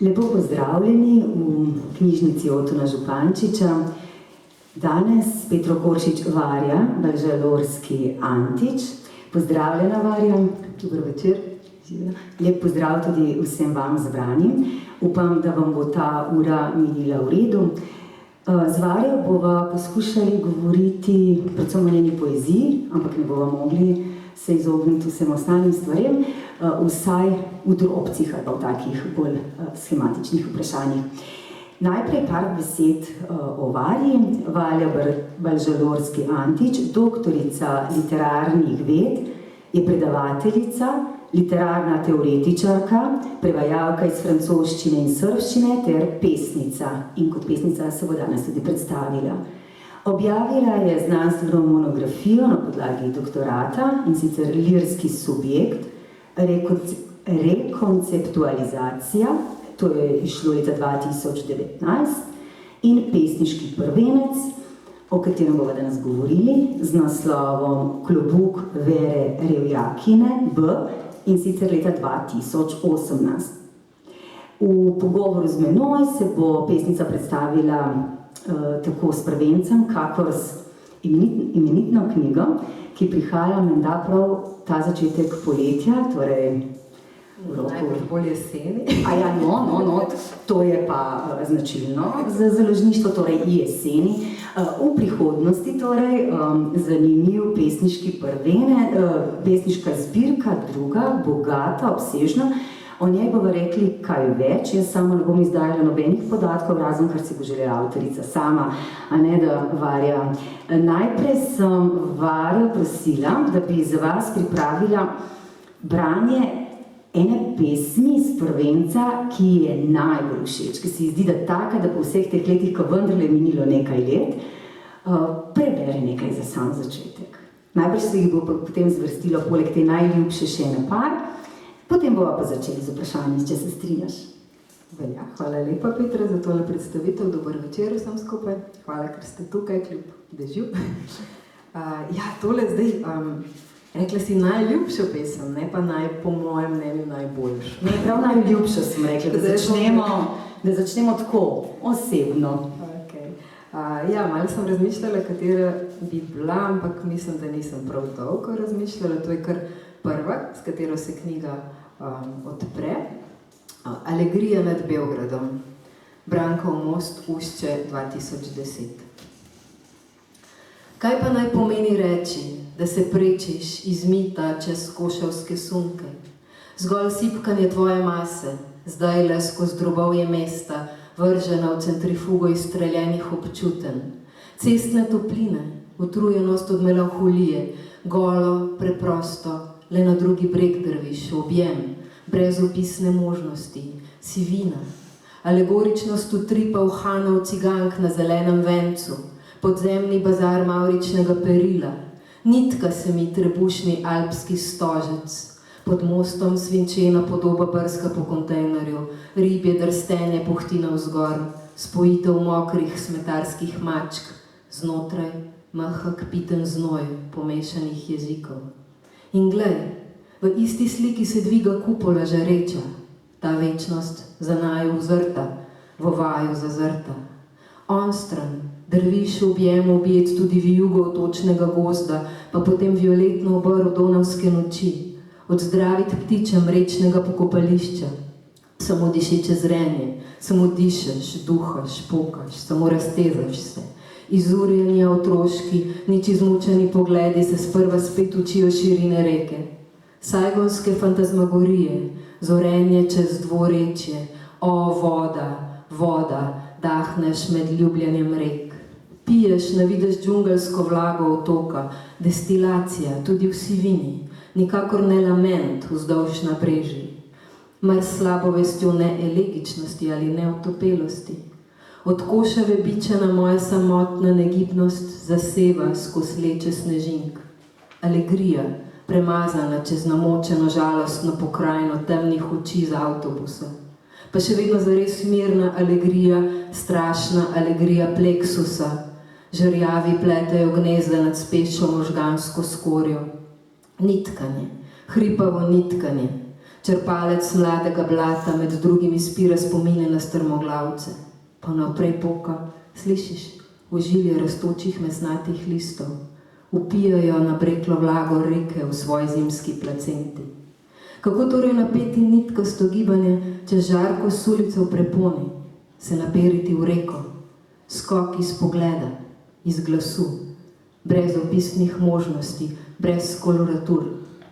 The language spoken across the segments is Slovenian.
Lepo pozdravljeni v knjižnici Otona Župančiča. Danes Petro Koršič Varja, Balžalorski Antič. Pozdravljena Varja. Dobro večer. Lep pozdrav tudi vsem vam zbranim. Upam, da vam bo ta ura minila v redu. Z Varjo bova poskušali govoriti predvsem o njeni poeziji, ampak ne bova mogli se izogniti vsem ostalim stvarem, vsaj v drobcih ali pa v takih bolj schematičnih vprašanjih. Najprej par besed o Varji. Varja Balžalorski Antič, doktorica literarnih ved, je predavateljica, literarna teoretičarka, prevajalka iz francoščine in srbščine ter pesnica. In kot pesnica se bo danes tudi predstavila. Objavila je znanstveno monografijo na podlagi doktorata, in sicer Lirski subjekt, rekonceptualizacija, to je išlo leta 2019, in pesniški prvenec, o katerem bomo danes govorili, z naslovom Klobuk Vere Revjakine B, in sicer leta 2018. V pogovoru z menoj se bo pesnica predstavila tako s prvencem, kakor s imenitno knjigo, ki prihaja menda prav ta začetek poletja, torej v roku... Najbolj jeseni. To je pa značilno za založništvo, torej jeseni. V prihodnosti torej zanimiv pesniški pesniška zbirka, druga, bogata, obsežna. O njej bomo rekli kaj več, jaz samo ne bom izdajala nobenih podatkov, razen kar si bo želela avtorica sama, a ne da Varja. Najprej sem Varjo prosila, da bi za vas pripravila branje ene pesmi iz prvenca, ki je najbolj všeč, ki se zdi, da taka, da po vseh teh letih, ko vendarle je minilo nekaj let, prebere nekaj za sam začetek. Najbrž se jih bo potem zvrstilo poleg te najljubše še ene par. Potem bova pa začeli z vprašanji, če se strinjaš. Velja. Hvala lepa, Petra, za tole predstavitev. Dober večer vsem skupaj. Hvala, ker ste tukaj, kljub dežju. Tole zdaj, rekla si najljubšo pesem, ne pa po mojem mnenju najboljšo. Ne, prav najljubšo sem rekla, da začnemo tako, osebno. Okay. Malo sem razmišljala, katera bi bila, ampak mislim, da nisem prav dolgo razmišljala. To je kar prva, s katero se knjiga odpre. Alegrija nad Beogradom. Brankov most, Ušće, 2010. Kaj pa naj pomeni reči, da se prečiš iz mita čez koševske sunke? Zgolj sipkanje tvoje mase, zdaj le skozi drobovje mesta, vržena v centrifugo izstreljenih občuten. Cestne topline, utrujenost od melanholije, golo, preprosto, le na drugi breg drviš, objem, brezopisne možnosti, sivina, alegoričnost utripa uhanov cigank na zelenem vencu, podzemni bazar mavričnega perila, nitka se mi trebušni alpski stožec, pod mostom svinčena podoba brska po kontejnerju, ribje drstenje puhti navzgor, spojitev mokrih smetarskih mačk, znotraj mehak piten znoj pomešanih jezikov. In glej, v isti sliki se dviga kupola žareča, ta večnost za naju vzrta, v vaju zazrta. Onstran, drviš v objemu objet tudi vijugov točnega gozda, pa potem violetno obrv donavske noči, odzdravit ptičem rečnega pokopališča. Samo dišeče zrenje, samo dišeš, duhaš, pokaš, samo raztezaš se. Izurjeni otroški, nič izmučeni pogledi se sprva spet učijo širine reke. Sajgonske fantazmagorije, zorenje čez dvorečje, o voda, voda, dahneš med ljubljenjem rek. Piješ, navidiš džungelsko vlago otoka, destilacija, tudi v sivini, nikakor ne lament vzdolž nabrežij. Mar slabo vestjo ne elegičnosti ali neotopelosti. Od košave bičena moja samotna negibnost zaseva skozi leče snežink. Alegrija, premazana čez namočeno žalostno pokrajino temnih oči z avtobusa. Pa še vedno zares mirna alegrija, strašna alegrija pleksusa. Žerjavi pletejo gnezda nad spečo možgansko skorjo. Nitkanje, hripavo nitkanje. Črpalec mladega blata med drugimi spira spomine na strmoglavce. Pa naprej poka, slišiš, ožilje rastočih mesnatih listov, upijajo na breklo vlago reke v svoji zimski placenti. Kako torej napeti nitkasto gibanje čez žarko sulico v preponi, se naperiti v reko, skok iz pogleda, iz glasu, brez opisnih možnosti, brez koloratur,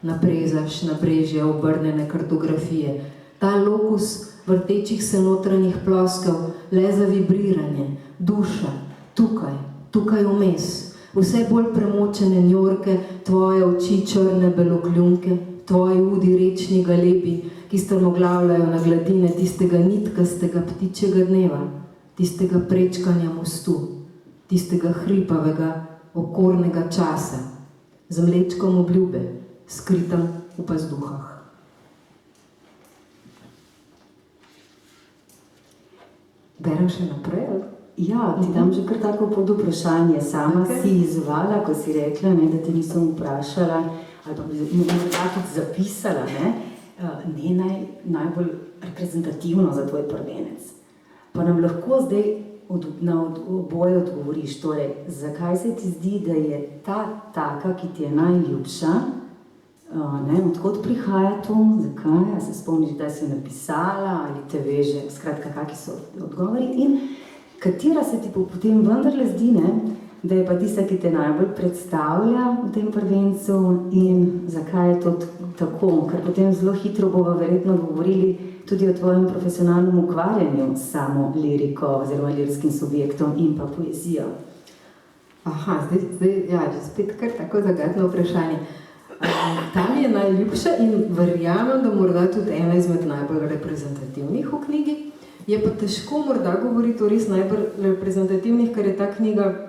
naprezaš na brežje obrnjene kartografije, ta lokus vrtečih se notranjih ploskev, le za vibriranje, duša, tukaj vmes, vse bolj premočene njorke, tvoje oči črne belokljunke, tvoji udi rečni galebi, ki strmoglavljajo na gladine tistega nitkastega ptičjega dneva, tistega prečkanja mostu, tistega hripavega, okornega časa, z mlečkom obljube, skritem v pazduhah. Berem še naprej, ali? Ja, ti dam že kar tako pod vprašanje. Sama si izvala, ko si rekla, ne, da te nisem vprašala, ali pa morda tudi zapisala, ne najbolj reprezentativno za tvoj prvenec. Pa nam lahko zdaj na oboje odgovoriš, torej, zakaj se ti zdi, da je ta taka, ki ti je najljubša, odkot prihaja to, zakaj, a se spomniš, da si jo napisala, ali te veže, skratka, kakšni so odgovori in katera se ti potem vendarle zdi, da je pa tista, ki te najbolj predstavlja v tem prvencu in zakaj je to tako, ker potem zelo hitro bova verjetno govorili tudi o tvojem profesionalnem ukvarjanju s samo liriko oziroma lirskim subjektom in pa poezijo. Aha, zdaj, spet kar tako zagadno vprašanje. Ta mi je najljubša in verjamem, da morda tudi ena izmed najbolj reprezentativnih v knjigi. Je pa težko morda govoriti o res najbolj reprezentativnih, ker je ta knjiga,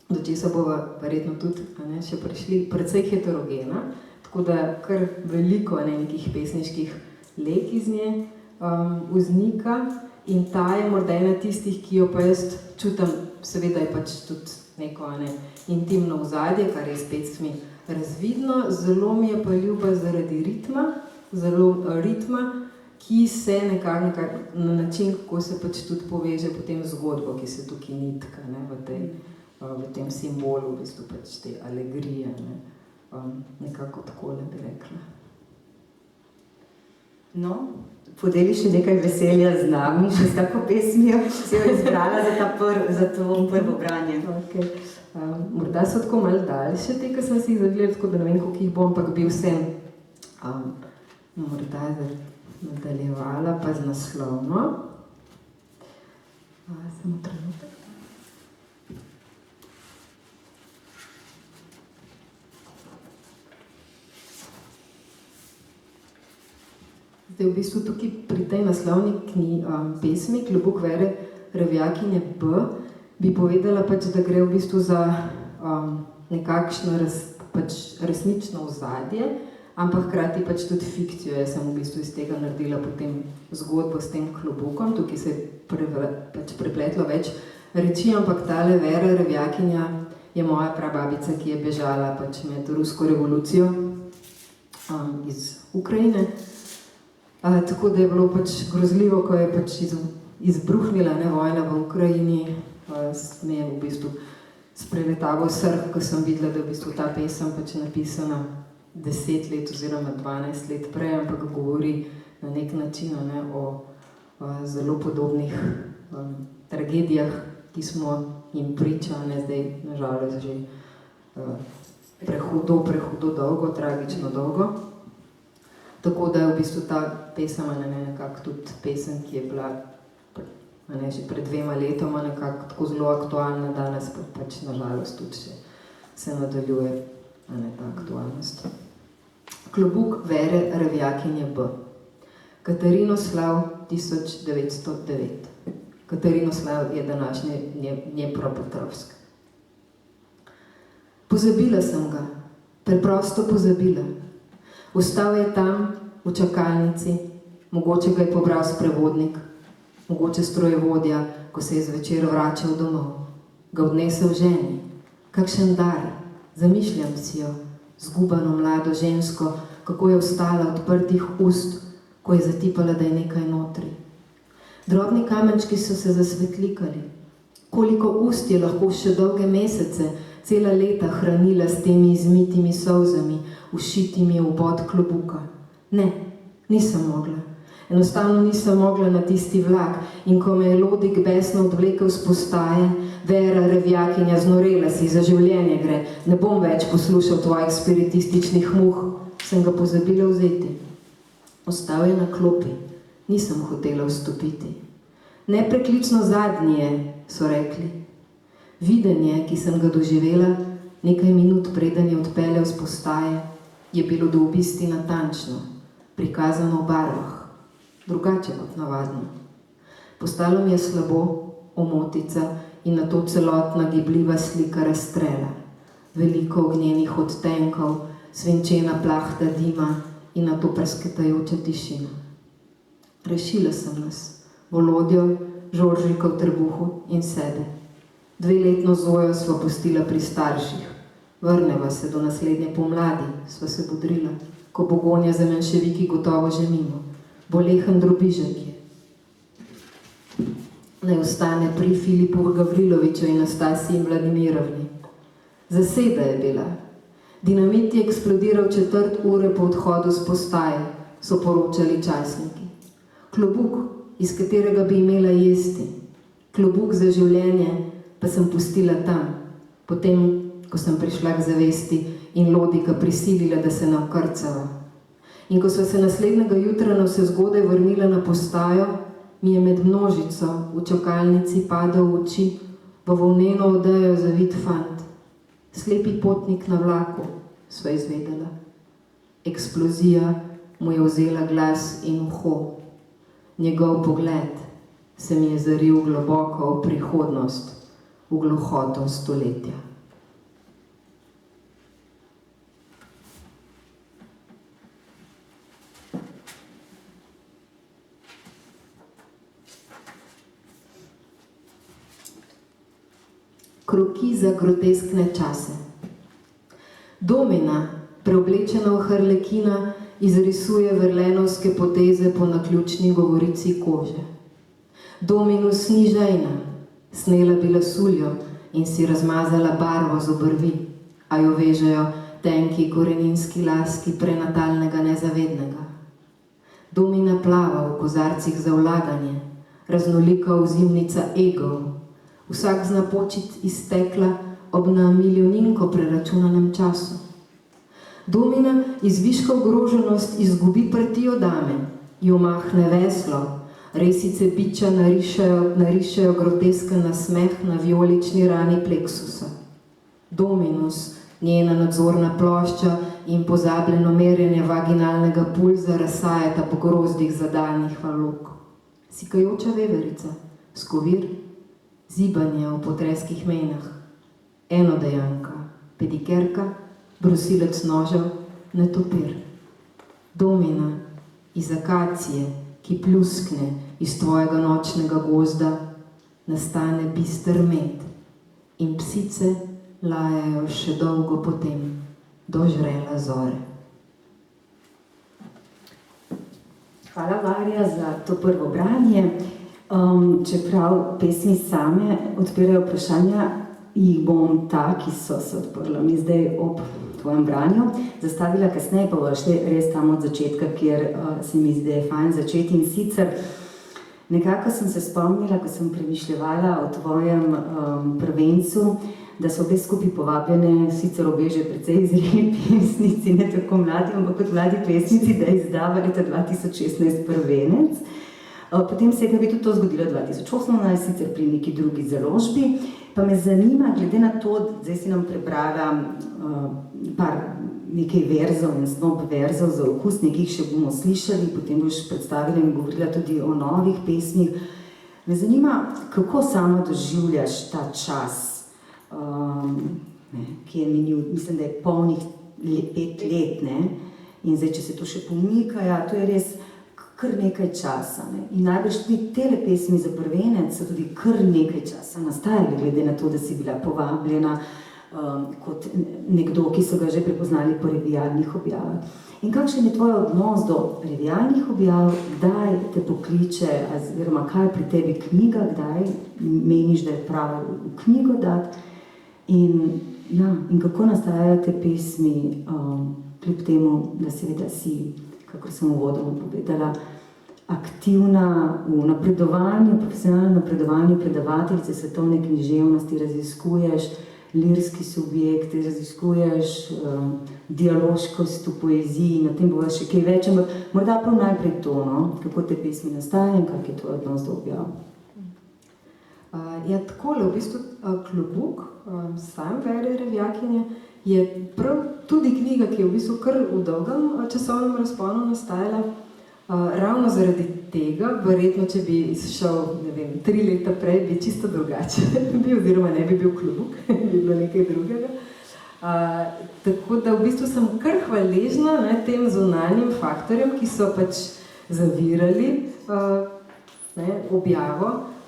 do česa bova verjetno tudi še prišli, precej heterogena, tako da kar veliko nekih pesniških lek iz nje vznika in ta je morda ena tistih, ki jo pa jaz čutim, seveda je pač tudi neko intimno ozadje, kar je s pesmi razvidno, zelo mi je pa ljuba zaradi ritma, ki se nekako na način, kako se pač tudi poveže potem zgodbo, ki se tukaj nitka v tem simbolu, v bistvu pač te alegrije, nekako takole bi rekla. No, podeli še nekaj veselja z nami, še s kako pesmijo si jo izbrala za to prvo branje. Okay. Morda so tako malo daljše te, ki sem si jih zagledala, tako da ne vem, koliko jih bom, ampak bi vsem morda nadaljevala pa z naslovno. Samo trenutek. Zdaj, v bistvu tukaj pri tej naslovni pesmi Klobuk Vere Revjakinje B bi povedala pač, da gre v bistvu za nekakšno resnično ozadje, ampak hkrati pač tudi fikcijo. Jaz sem v bistvu iz tega naredila potem zgodbo s tem klobukom, tukaj se je prepletlo več reči, ampak tale Vera Revjakinja je moja prababica, ki je bežala pač med rusko revolucijo iz Ukrajine. Tako da je bilo pač grozljivo, ko je pač izbruhnila vojna v Ukrajini, me je v bistvu spreletaval srh, ko sem videla, da je v bistvu ta pesem pač napisana 10 let oziroma 12 let prej, ampak govori na nek način o zelo podobnih tragedijah, ki smo jim priča, zdaj nažalost že prehudo dolgo, tragično dolgo. Tako da je v bistvu ta pesem nekako tudi pesem, ki je bila že pred 2 letoma nekako tako zelo aktualna, danes pa pač nažalost tudi se nadaljuje ta aktualnost. Klobuk Vere Revjakinje B. Katarinoslav 1909. Katarinoslav je današnji Dnepropetrovsk. Pozabila sem ga, preprosto pozabila. Ostal je tam, v čakalnici, mogoče ga je pobral sprevodnik, mogoče strojevodja, ko se je zvečer vračal domov. Ga odnesel ženi. Kakšen dar, zamišljam si jo, zgubano mlado žensko, kako je ostala odprtih ust, ko je zatipala, da je nekaj notri. Drobni kamenčki so se zasvetlikali. Koliko ust je lahko še dolge mesece, cela leta hranila s temi izmitimi solzami, ušitimi v bod klobuka. Ne, nisem mogla. Enostavno nisem mogla na tisti vlak in ko me je Lodik besno odvlekel z postaje, Vera, revjakinja, znorela si, za življenje gre, ne bom več poslušal tvojih spiritističnih muh, sem ga pozabila vzeti. Ostal je na klopi, nisem hotela vstopiti. Nepreklično zadnji je, so rekli. Videnje, ki sem ga doživela, nekaj minut preden je odpeljal z postaje, je bilo do obisti natančno, prikazano v barvah. Drugače kot navadno. Postalo mi je slabo, omotica in nato celotna gibljiva slika razstrela. Veliko ognjenih odtenkov, svinčena plahta dima in nato prasketajoča tišina. Rešila sem nas, Volodjo, Žoržika v trbuhu in sebe. 2-letno Zojo sva pustila pri starših. Vrneva se do naslednje pomladi, sva se bodrila, ko bo gonja za menševiki gotovo že mimo. Bolehen drobižek je. Naj ostane pri Filipu Gavriloviču in Nastasiji Vladimirovni. Zaseda je bila. Dinamit je eksplodiral 1/4 po odhodu z postaje, so poročali časniki. Klobuk, iz katerega bi imela jesti. Klobuk za življenje pa sem pustila tam, potem, ko sem prišla k zavesti in Lodika prisilila, da se nam krcava. In ko so se naslednjega jutra navsezgodaj vrnila na postajo, mi je med množico v čakalnici padal v oči v volneno odejo zavit fant. Slepi potnik na vlaku, sva izvedela. Eksplozija mu je vzela glas in uho. Njegov pogled se mi je zaril globoko v prihodnost, v gluhoto stoletja. Kroki za groteskne čase. Domina, preoblečena v harlekina, izrisuje verlenovske poteze po naključni govorici kože. Dominus ni žejna, snela bi lasuljo in si razmazala barvo z obrvi, a jo vežejo tenki koreninski laski prenatalnega nezavednega. Domina plava v kozarcih za vlaganje, raznolika ozimnica egov. Vsak zna počit iz stekla ob na milijoninko preračunanem času. Domina izviška ogroženost izgubi partijo dame, jo mahne veslo, resice biča narišejo grotesken nasmeh na vijolični rani pleksusa. Dominus, njena nadzorna plošča in pozabljeno merjenje vaginalnega pulza razsajata po grozdih zadaljnih valok. Sikajoča veverica, skovir, zibanje v potreskih menah, enodejanka, pedikerka, brusilec nožev, netopir. Domina, iz akacije, ki pluskne iz tvojega nočnega gozda, nastane bister med in psice lajajo še dolgo potem, do žrela zore. Hvala, Varja, za to prvo branje. Čeprav pesmi same odpirajo vprašanja, jih bom ta, ki so se odprla mi zdaj ob tvojem branju, zastavila kasneje, pa boš res tam od začetka, kjer se mi zdaj fajn začeti. In sicer nekako sem se spomnila, ko sem premišljevala o tvojem prvencu, da so obe skupaj povabljene, sicer obe že precej zreli pesnici, ne tako mladi, ampak kot mladi pesnici, da izdava leta 2016 prvenec. Potem se je tudi to zgodilo 2018, sicer pri neki drugi založbi. Pa me zanima, glede na to, zdaj si nam prebrala par nekaj verzov in snob verzov za okus, nekih še bomo slišali, potem boš predstavila in govorila tudi o novih pesmih. Me zanima, kako samo doživljaš ta čas, ki je minil, mislim, da je polnih 5 let, ne? In zdaj, če se to še pomika, ja, to je res kar nekaj časa, ne? In najbrž tudi tele pesmi za prvenec so tudi kar nekaj časa nastajali, glede na to, da si bila povabljena kot nekdo, ki so ga že prepoznali po revijalnih objavah. In kakšen je tvoj odnos do revijalnih objav, kdaj te pokliče, oziroma kaj pri tebi knjiga, kdaj meniš, da je prav v knjigo dati in kako nastajajo te pesmi, kljub temu, da seveda si, kakor sem uvodoma povedala, aktivna v napredovanju, profesionalnem napredovanju predavateljice svetovne književnosti, raziskuješ lirski subjekt, raziskuješ dialoškost v poeziji, na tem bo še kaj več, ampak morda prav najprej to, kako te pesmi nastajajo in kak je tvoj odnos do objav. Ja, takole, v bistvu Klobuk, sam bere revijakinje, je prav tudi knjiga, ki je v bistvu kar v dolgem časovnem razponu nastajala. Ravno zaradi tega, verjetno, če bi šel, 3 leta prej, bi čisto drugače bil, oziroma ne bi bil Klobuk, bi bilo nekaj drugega. Tako da v bistvu sem kar hvaležna tem zunanjim faktorjem, ki so pač zavirali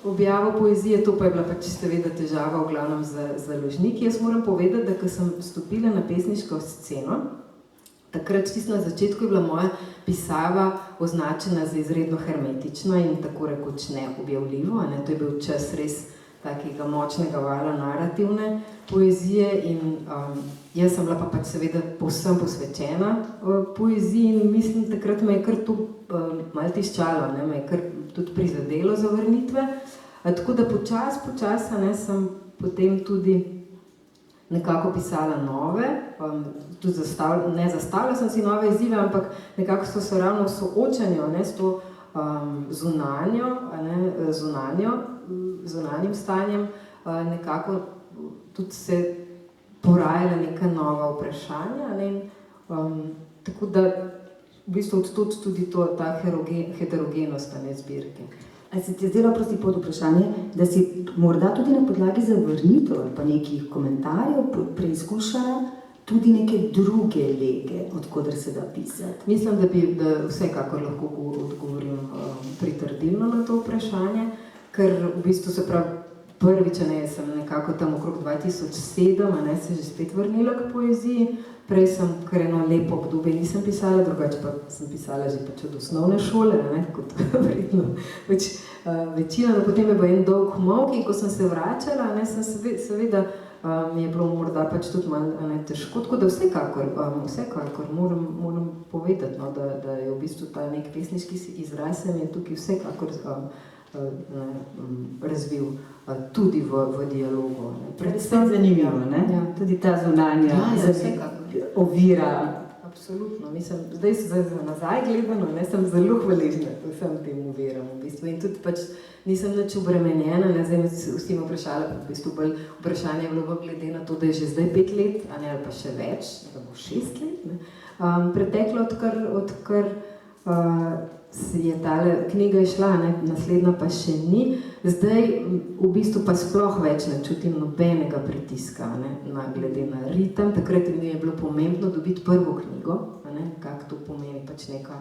objavo poezije, to pa je bila pač seveda težava v glavnem z založniki. Jaz moram povedati, da ko sem stopila na pesniško sceno, takrat čisto na začetku je bila moja pisava označena za izredno hermetično in tako rekoč neobjavljivo. To je bil čas res takega močnega vala narativne poezije in jaz sem bila pa pač seveda povsem posvečena poeziji in mislim, takrat me je kar to malo tiščalo, me je kar tudi prizadelo zavrnitve. Tako da počasi sem potem tudi nekako pisala nove, tudi ne zastavila sem si nove izzive, ampak nekako so se ravno v soočanju s to zunanjim stanjem nekako tudi se porajala neka nova vprašanja. Tako da v bistvu odtud tudi ta heterogenost zbirke. Ali se ti je zdelo prosti pod vprašanje, da si morda tudi na podlagi zavrnitev ali pa nekih komentarjev preizkušala tudi neke druge lege, od koder se da pisati? Mislim, da vsekakor lahko odgovorim pritrdilno na to vprašanje, ker v bistvu se pravi prvič, sem nekako tam okrog 2007, se že spet vrnila k poeziji. Prej sem kar eno lepo obdobje nisem pisala, drugače pa sem pisala že pač od osnovne šole, kot verjetno večina. Potem je bil en dolg molk in ko sem se vračala, sem seveda mi je bilo morda pač tudi malo težko, tako da vsekakor moram povedati, da je v bistvu ta nek pesniški izraz se mi je tukaj vsekakor razvil tudi v dialogu. Predvsem zanimivo, Ja. Tudi ta zunanja ovira. Absolutno. Mislim, zdaj nazaj gledano, sem zelo hvaležna vsem tem oviram v bistvu. In tudi pač nisem nič obremenjena, zdaj me vsi me vprašali, v bistvu bolj vprašanje je bilo glede na to, da je že zdaj 5 let, ali pa še več, da bo 6 let, preteklo, odkar je tale knjiga išla, naslednja pa še ni. Zdaj v bistvu pa sploh več ne čutim nobenega pritiska, glede na ritem. Takrat mi je bilo pomembno dobiti prvo knjigo, kak to pomeni pač neka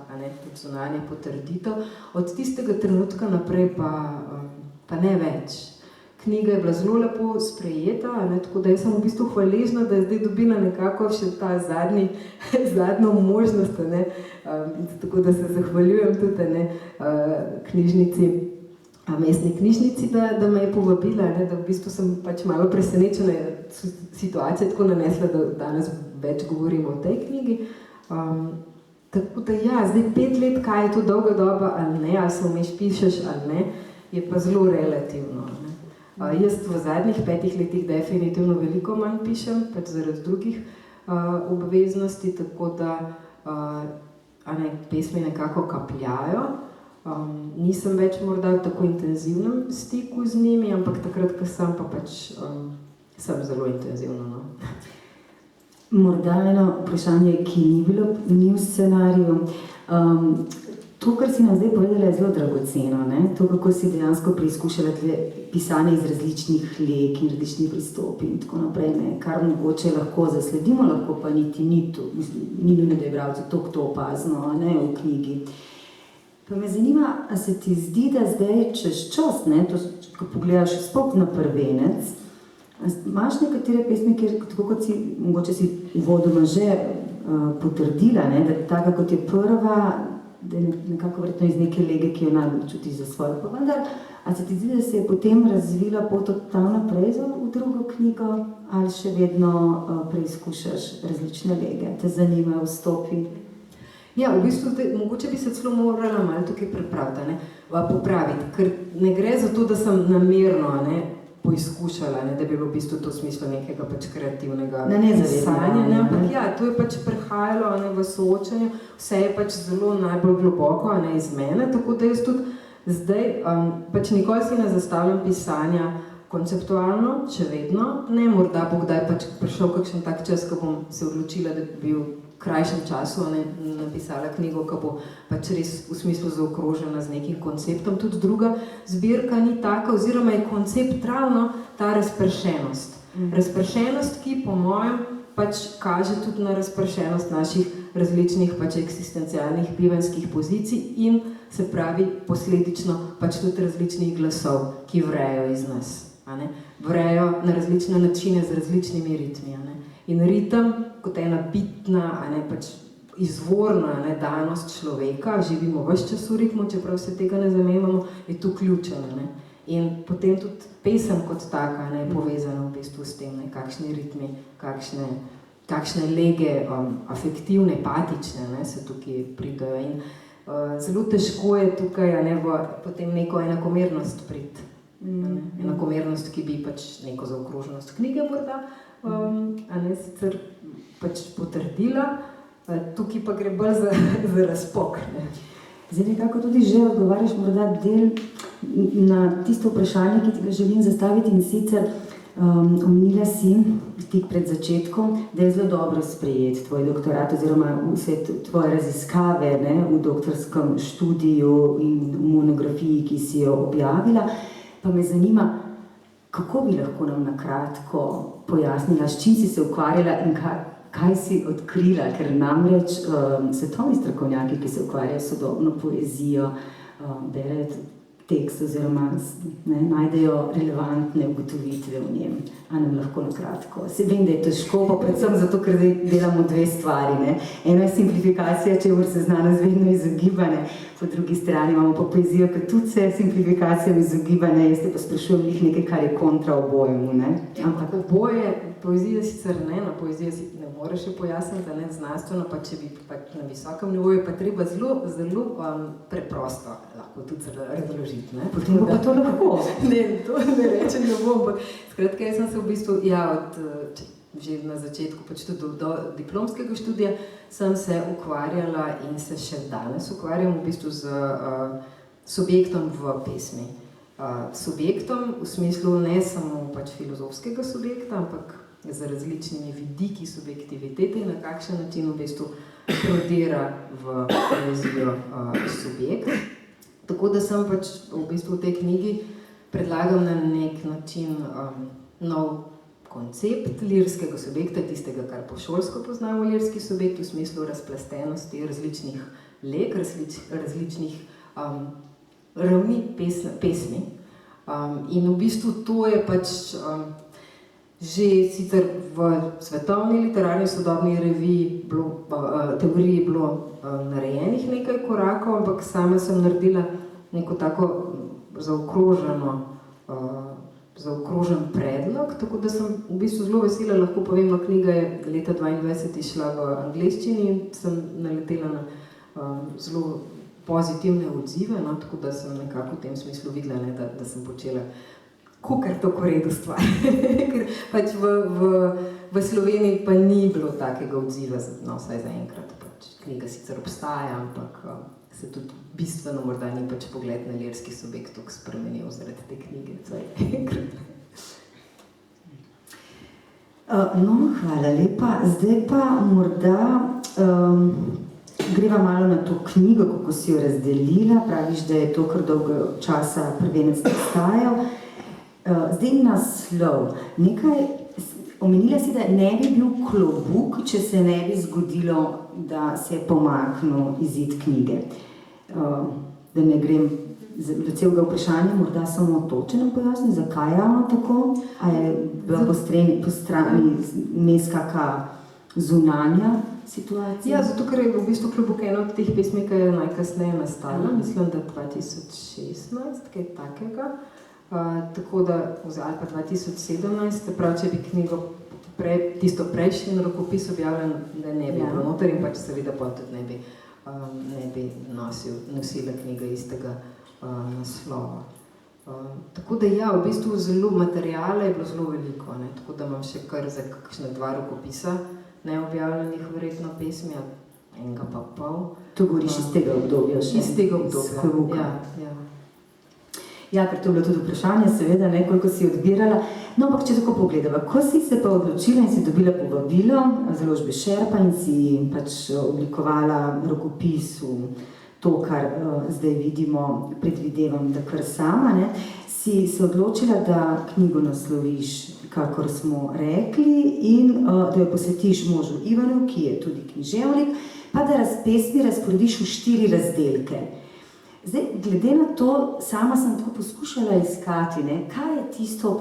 zunanja potrditev. Od tistega trenutka naprej pa ne več. Knjiga je bila zelo lepo sprejeta, tako da jaz sem v bistvu hvaležna, da je zdaj dobila nekako še ta zadnjo možnost, tako da se zahvaljujem tudi knjižnici, mestni knjižnici, da me je povabila, da v bistvu sem pač malo presenečena, situacija tako nanesla, da danes več govorimo o tej knjigi. Tako da ja, zdaj 5 let, kaj je to dolga doba ali ne, ali se vmeš pišeš ali ne, je pa zelo relativno. Jaz v zadnjih 5 letih definitivno veliko manj pišem, pač zaradi drugih obveznosti, tako da pesmi nekako kapljajo. Nisem več morda v tako intenzivnem stiku z njimi, ampak takrat, ko sem, pa pač sem zelo intenzivno. Morda eno vprašanje, ki ni v scenariju. To, kar si nam zdaj povedala, je zelo dragoceno, to, kako si dejansko preizkušala pisanje iz različnih leg in različnih pristopov in tako naprej, kar mogoče lahko zasledimo, lahko pa niti ni nujno, da je bralcu to opazno, v knjigi. Pa me zanima, a se ti zdi, da zdaj čez čas, ko pogledaš sploh na prvenec, Imaš nekatere pesmi, kjer, tako kot si, mogoče si uvodoma že potrdila, ne, da taka kot je prva, da je nekako verjetno iz neke lege, ki jo najbolj čutiš za svojo, pa vendar, a se ti zdi, da se je potem razvila pot od tam naprej v drugo knjigo, ali še vedno preizkušaš različne lege, te zanimajo vstopi? Ja, v bistvu, mogoče bi se celo morala malo tukaj popraviti, ker ne gre za to, da sem namerno poizkušala, da bi bilo v bistvu to smislu nekega pač kreativnega pisanja, ampak ja, to je pač prehajalo v soočanju, vse je pač zelo najbolj globoko iz mene, tako da jaz tudi zdaj pač nikoli si ne zastavljam pisanja konceptualno, še vedno, ne morda bo kdaj pač prišel kakšen tak čas, ko bom se odločila, da bi v krajšem času napisala knjigo, ko bo pač res v smislu zaokrožena z nekim konceptom. Tudi druga zbirka ni taka, oziroma je konceptualno ta razpršenost. Razpršenost, ki po mojem pač kaže tudi na razpršenost naših različnih pač eksistencialnih bivanjskih pozicij in se pravi posledično pač tudi različnih glasov, ki vrejo iz nas. Vrejo na različne načine z različnimi ritmi. In ritem, kot ena bitna, pač izvorna danost človeka, živimo ves čas v ritmu, čeprav se tega ne zamemamo, je tu ključen. In potem tudi pesem kot taka je povezana v bistvu s tem, kakšni ritmi, kakšne lege afektivne, empatične se tukaj pridajo. In zelo težko je tukaj potem neko enakomernost priti. Enakomernost, ki bi pač neko zaokroženost knjige morda sicer pač potrdila, tukaj pa gre bolj za razpok. Zdaj nekako tudi že odgovarjaš morda del na tisto vprašanje, ki ti ga želim zastaviti, in sicer omenila si tik pred začetkom, da je zelo dobro sprejeti tvoj doktorat oziroma vse tvoje raziskave v doktorskem študiju in monografiji, ki si jo objavila. Pa me zanima, kako bi lahko nam na kratko pojasnila, s čim si se ukvarjala in kaj si odkrila, ker namreč svetovni strokovnjaki, ki se ukvarjajo s sodobno poezijo, berejo tekst oziroma najdejo relevantne ugotovitve v njem. A nam lahko na kratko? Se vem, da je težko, pa predvsem zato, ker delamo dve stvari. Eno je simplifikacija, če se znanost vedno izogiba, po drugi strani imamo pa poezijo, ki tudi se simplifikacijam izogiba, jaz te pa sprašujem nekaj, kar je kontra obojemu. Ampak oboje, poezija sicer na poezijo si ne moreš pojasniti, znanstveno, pa če bi na visokem nivoju, pa treba zelo preprosto lahko tudi razložiti. Potem pa to lahko. Ne, to ne rečem, ne bom. Skratka, jaz sem se v bistvu, že na začetku do diplomskega študija sem se ukvarjala in se še danes ukvarjam v bistvu z subjektom v pesmi. Subjektom v smislu ne samo filozofskega subjekta, ampak z različnimi vidiki subjektivitete in na kakšen način v bistvu prodira v poezijo subjekt. Tako da sem v bistvu v tej knjigi predlagam na nek način nov koncept lirskega subjekta, tistega, kar po šolsko poznamo lirski subjekt, v smislu razplastenosti različnih leg, različnih ravni pesmi. In v bistvu to je že sicer v svetovni literarni sodobni reviji teoriji bilo narejenih nekaj korakov, ampak sama sem naredila neko tako zaokrožen predlog, tako da sem v bistvu zelo vesela, lahko povem, da knjiga je leta 2022 išla v angleščini in sem naletela na zelo pozitivne odzive, tako da sem nekako v tem smislu videla, da sem počela kukar to koredu stvar. Ker v Sloveniji pa ni bilo takega odziva, vsaj zaenkrat. Knjiga sicer obstaja, ampak se tudi bistveno morda ni pogled na lirski subjekt tako spremenil zaradi te knjige. Hvala lepa. Zdaj pa morda greva malo na to knjigo, kako si jo razdelila. Praviš, da je to kar dolgo časa prvenec nastajal. Zdaj naslov. Omenila si, da ne bi bil klobuk, če se ne bi zgodilo, da se je pomaknil izid knjige. da ne grem do celega vprašanja, morda samo to, če nam pojasni, zakaj je ravno tako? A je bila po strani vmes kakšna zunanja situacija? Ja, zato ker je v bistvu Klobuk ena od teh pesmi, ki je najkasneje nastala, mislim, da 2016, kaj takega, tako da, ali pa 2017, prav, če bi knjigo tisto prejšnji rokopis objavljen, da ne bi bilo noter in pač seveda pa tudi ne bi nosila knjiga istega naslova. Tako da ja, v bistvu zelo materiale je bilo zelo veliko, ne? Tako da imam še kar za kakšne 2 rokopisa neobjavljenih verjetno pesmi, enega pa pol. To govoriš iz tega obdobja še? Iz tega obdobja, ja. Ja, ker to je bilo tudi vprašanje, seveda, ne, koliko si odbirala. No, ampak če tako pogledava, ko si se pa odločila in si dobila povabilo založbe Šerpa in si pač oblikovala rokopis v to, kar zdaj vidimo, predvidevam, da kar sama, ne, si se odločila, da knjigo nasloviš, kakor smo rekli, in da jo posvetiš možu Ivanu, ki je tudi književnik, pa da pesmi razporediš v 4 razdelke. Zdaj, glede na to, sama sem tako poskušala iskati, ne, kaj je tisto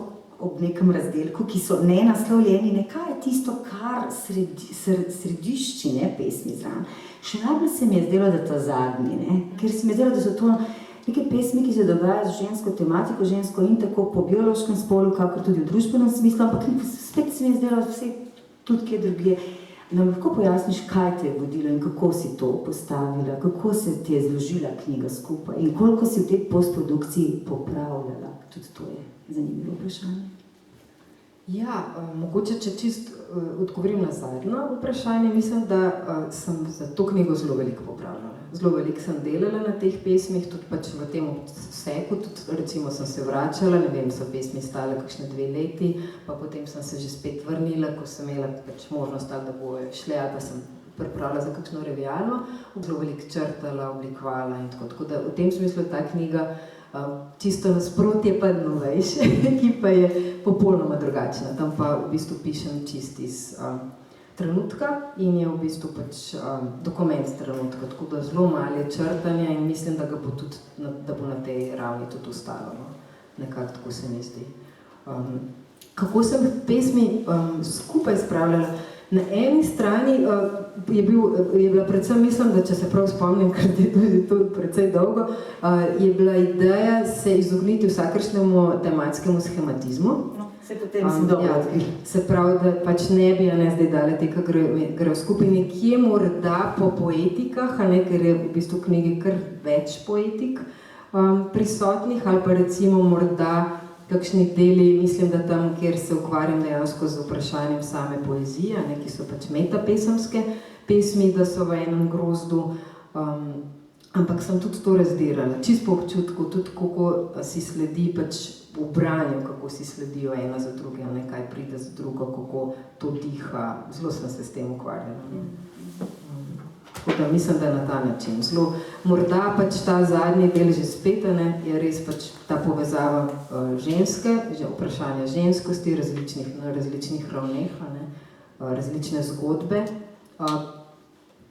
ob nekem razdelku, ki so nenaslovljeni, ne, kaj je tisto, kar središči, ne, pesmi zraven. Še najbolj se mi je zdelo, da ta zadnji, ne, ker se mi je zdelo, da so to neke pesmi, ki se dogajajo z žensko tematiko, žensko in tako po biološkem spolu, kakor tudi v družbenem smislu, ampak spet se mi je zdelo vse tudi kje drugje. Nam lahko pojasniš, kaj te je vodilo in kako si to postavila, kako se ti je zložila knjiga skupaj in koliko si v tej postprodukciji popravljala? Tudi to je zanimivo vprašanje. Ja, mogoče, če čist odgovorim na zadnje vprašanje, mislim, da sem za to knjigo zelo veliko popravljala. Zelo veliko sem delala na teh pesmih, tudi pač v tem obseku, tudi recimo sem se vračala, ne vem, so pesmi stale kakšne 2 leti, pa potem sem se že spet vrnila, ko sem imela pač možnost tak, da bo šle, ali pa sem pripravila za kakšno revijalno, zelo veliko črtala, oblikovala in tako da v tem smislu ta knjiga čisto nasprotje pa novejše, ki pa je popolnoma drugačna. Tam pa v bistvu pišem čist iz trenutka in je v bistvu pač dokument trenutka, tako da zelo malo je črtanja in mislim, da ga bo tudi, da bo na tej ravni tudi ostalo. Nekako tako se mi zdi. Kako sem pesmi skupaj spravljala? Na eni strani je bila predvsem, mislim, da če se prav spomnim, ker je to precej dolgo, je bila ideja se izogniti vsakršnemu tematskemu schematizmu. Se potem sem dobro odkrila. Se pravi, da pač ne bi zdaj dale tega gre skupaj nekje morda po poetikah, ker je v bistvu v knjigi kar več poetik prisotnih, ali pa recimo morda kakšni deli, mislim, da tam, kjer se ukvarjam dejansko z vprašanjem same poezije, ki so pač metapesemske pesmi, da so v enem grozdu, ampak sem tudi to razdelala, čisto po občutku, tudi kako si sledi pač v branju, kako si sledijo ena za druge, kaj pride za drugo, kako to diha, zelo sem se s tem ukvarjala. Tako da mislim, da je na ta način. Zelo, morda pač ta zadnji del že spet, je res pač ta povezava ženske, vprašanja ženskosti, na različnih ravneh, različne zgodbe.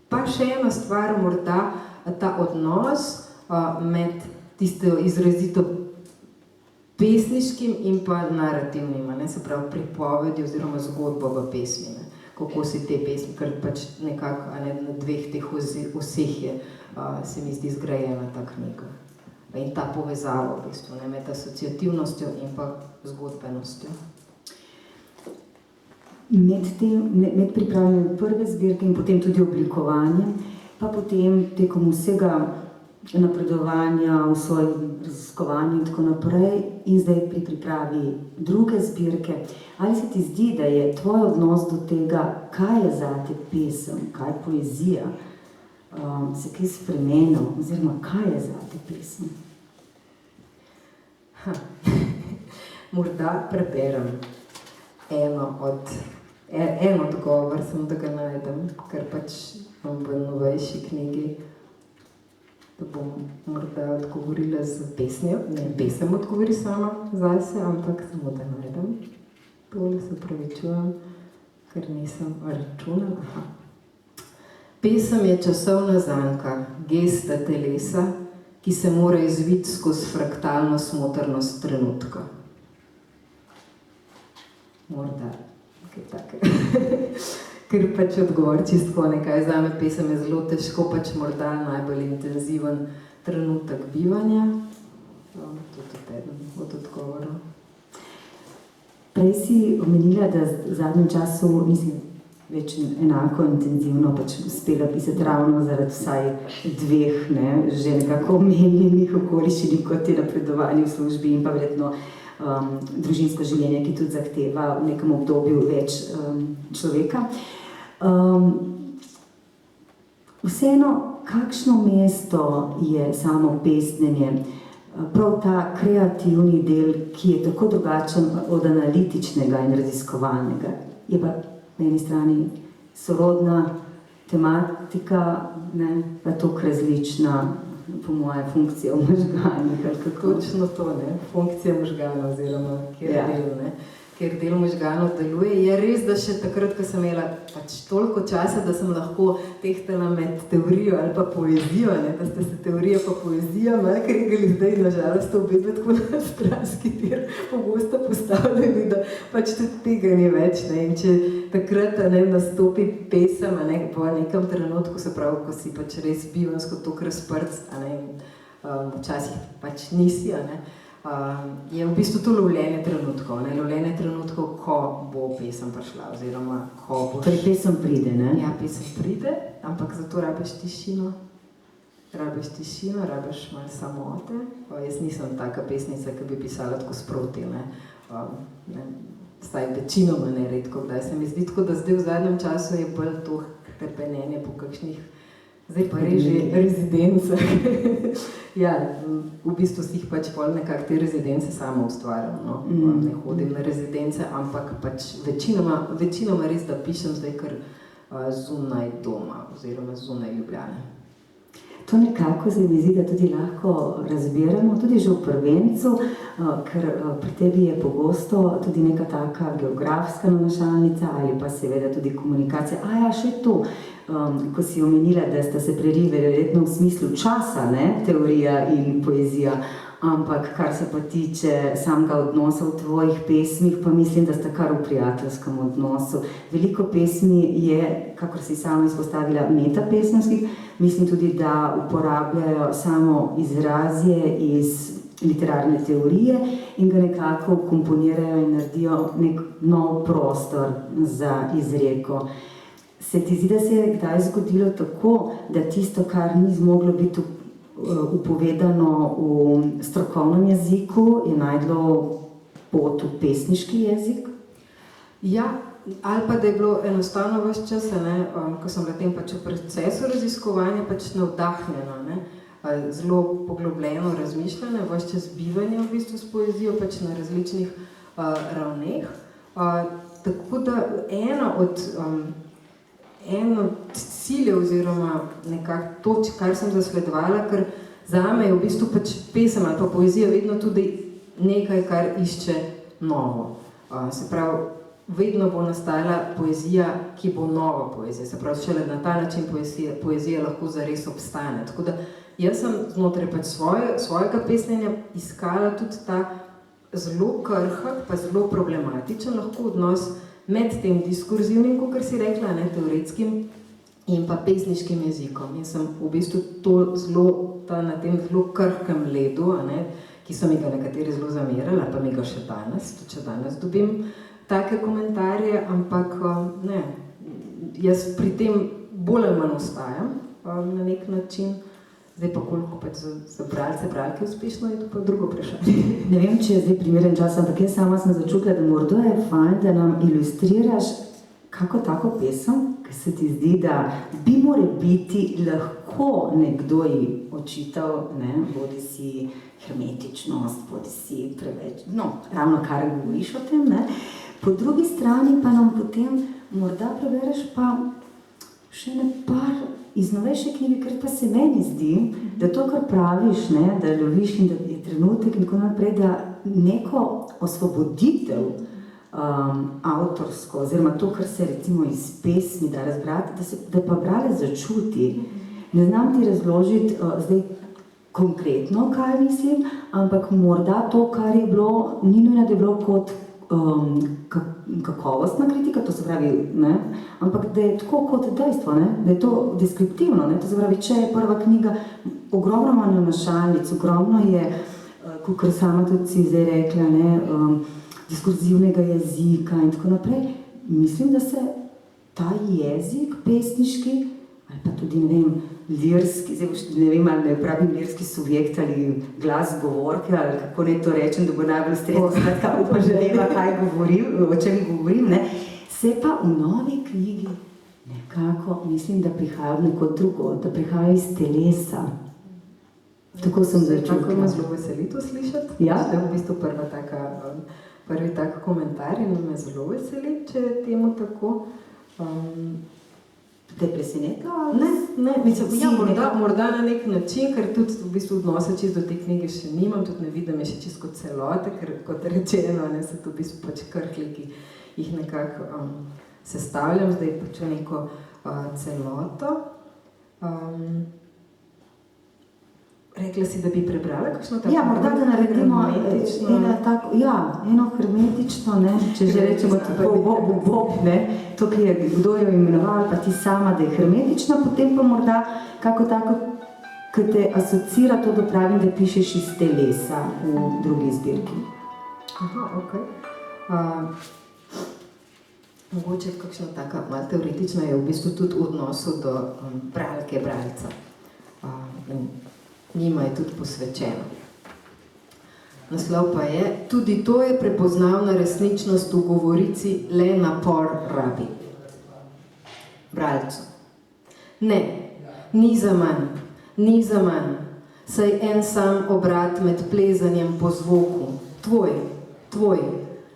Pa še ena stvar, morda ta odnos med tisto izrazito pesniškim in pa narativnim, se pravi pripovedi oziroma zgodbo v pesmi. Kako si te pesmi, ker pač nekako na 2 teh oseh je, se mi zdi zgrajena ta knjiga. In ta povezava v bistvu, med asociativnostjo in pa zgodbenostjo. Med pripravljanjem prve zbirke in potem tudi oblikovanjem, pa potem tekom vsega napredovanja v svojem raziskovanju in tako naprej in zdaj pri pripravi druge zbirke. Ali se ti zdi, da je tvoj odnos do tega, kaj je zate pesem, kaj je poezija, se kaj spremenil, oziroma kaj je zate pesem? Morda preberem en odgovor, samo da ga najdem, ker pač v novejši knjigi da bom morda odgovorila z pesmijo. Ne, pesem odgovori sama zase, ampak samo da najdem. Tole se opravičujem, ker nisem računala. Pesem je časovna zanka, gesta telesa, ki se mora izviti skozi fraktalno smotrnost trenutka. Morda, kaj takega. Ker pač odgovor čistko nekaj zame pesem je zelo težko, pač morda najbolj intenziven trenutek bivanja. Tudi od odgovorov. Prej si omenila, da v zadnjem času nisi več enako intenzivno pač uspela pisati ravno zaradi vsaj dveh, že nekako omenjenih okoliščin, kot je napredovanje v službi in pa verjetno družinsko življenje, ki tudi zahteva v nekem obdobju več človeka. Vseeno, kakšno mesto je samo pesnjenje, prav ta kreativni del, ki je tako drugačen od analitičnega in raziskovalnega, je pa na eni strani sorodna tematika, pa toliko različna, po moje, funkcija v možganih. Točno to, funkcija možganov oziroma kjer del možganov deluje. Je res, da še takrat, ko sem imela pač toliko časa, da sem lahko tehtala med teorijo ali pa poezijo, da ste se teorija pa poezija malo kregali, zdaj nažalost obe tako na stranski tir pogosto postavljeni, da pač tudi tega ni več. In če takrat nastopi pesem po nekem trenutku, se pravi, ko si pač res bivansko toliko razprt, včasih pač nisi, je v bistvu to lovljenje trenutkov. Lovljenje trenutkov, ko bo pesem prišla, oziroma ko bo... Torej pesem pride, Ja, pesem pride, ampak zato rabiš tišino. Rabiš malo samote. Jaz nisem taka pesnica, ki bi pisala tako sproti, Vsaj večinoma redko, kdaj se mi zdi tako, da zdaj v zadnjem času je bolj to trepenjenje po kakšnih, zdaj pa res že rezidencah. Ja, v bistvu si jih pač pol nekako te rezidence samo ustvarjam, Ne hodim na rezidence, ampak pač večinoma res, da pišem zdaj kar zunaj doma oziroma zunaj Ljubljane. To nekako se mi zdi, da tudi lahko razbiramo, tudi že v prvencu, ker pri tebi je pogosto tudi neka taka geografska nanašalnica ali pa seveda tudi komunikacija. Še to, ko si omenila, da sta se prerivali verjetno v smislu časa, teorija in poezija, ampak kar se pa tiče samega odnosa v tvojih pesmih, pa mislim, da sta kar v prijateljskem odnosu. Veliko pesmi je, kakor si sama izpostavila, metapesmskih, mislim tudi, da uporabljajo samo izrazje iz literarne teorije in ga nekako komponirajo in naredijo nek nov prostor za izreko. Se ti zdi, da se je kdaj zgodilo tako, da tisto, kar ni zmoglo biti upovedano v strokovnem jeziku, je najdlo pot v pesniški jezik? Ja, ali pa da je bilo enostavno ves čas, ko sem v tem pač v procesu raziskovanja pač navdahnjena, zelo poglobljeno razmišljanje, ves čas bivanje v bistvu s poezijo pač na različnih ravneh. Tako da eno od ciljev oziroma nekako to, kar sem zasledovala, ker zame je v bistvu pač pesem ali pa poezija vedno tudi nekaj, kar išče novo. Se pravi, vedno bo nastala poezija, ki bo nova poezija. Se pravi, šele na ta način poezija lahko zares obstane. Tako da jaz sem znotraj pač svojega pesnjenja iskala tudi ta zelo krhek, pa zelo problematičen lahko odnos med tem diskurzivnim, kot si rekla, teoretskim in pa pesniškim jezikom. Jaz sem v bistvu na tem zelo krhkem ledu, ki so mi ga nekateri zelo zamerali, ali pa mi ga še danes dobim take komentarje, ampak jaz pri tem bolj ali manj ostajam na nek način. Zdaj pa koliko pač za bralce, bralke uspešno je to pa drugo vprašanje. Ne vem, če je zdaj primeren čas, ampak jaz sama sem začutila, da morda je fajn, da nam ilustriraš kako tako pesem, ki se ti zdi, da bi morebiti lahko nekdo ji očital, bodi si hermetičnost, bodi si preveč, ravno kar govoriš o tem, Po drugi strani pa nam potem morda prebereš pa še ne par iz novejše knjige, ker pa se meni zdi, da to, kar praviš, da loviš in da je trenutek in tako naprej, da neko osvoboditev avtorsko, oziroma to, kar se recimo iz pesmi da razbrati, da pa bralec začuti. Ne znam ti razložiti zdaj konkretno, kaj mislim, ampak morda to, kar je bilo, ni nujno, da je bilo kot kakovostna kritika, to se pravi, ne, ampak da je tako kot dejstvo, ne, da je to deskriptivno, ne, to se pravi, če je prva knjiga, ogromno manj našalnic, ogromno je, kakor sama tudi si zdaj rekla, ne, diskurzivnega jezika in tako naprej, mislim, da se ta jezik pesniški, ali pa tudi, ne vem, lirski, zdaj ne vem, ali ne pravim lirski subjekt ali glas govorke, ali kako naj to rečem, da bo najbolj stresno, skratka, upam, že veva, kaj govorim, o čem govorim, ne, se pa v novi knjigi nekako, mislim, da prihaja v neko drugo, da prihaja iz telesa. Tako sem začutila. Tako me zelo veseli to slišati. Ja? To je v bistvu prvi tak komentar in me zelo veseli, če je temu tako. Te je presenetilo? Ne, mislim, ja, morda na nek način, ker tudi v bistvu odnose čisto do te knjige še nimam, tudi ne vidim je še čisto kot celote, ker kot rečeno, ne, so to v bistvu pač krhlji, ki jih nekako sestavljam, zdaj pač v neko celoto. Rekla si, da bi prebrala kakšno tako? Ja, morda da naredimo eno hermetično, ne, če že rečemo tako ne, to, ki je kdo jo imenoval, pa ti sama, da je hermetična, potem pa morda kako tako, ki te asocira to, da pravim, da pišeš iz telesa v drugi zbirki. Aha, okej. Mogoče kakšna taka malo teoretična je v bistvu tudi v odnosu do bralke, bralca. Njima je tudi posvečeno. Naslov pa je: tudi to je prepoznavna resničnost v govorici, le napor rabi. Bralcu. Ne, ni za manj, saj en sam obrat med plezanjem po zvoku, tvoj,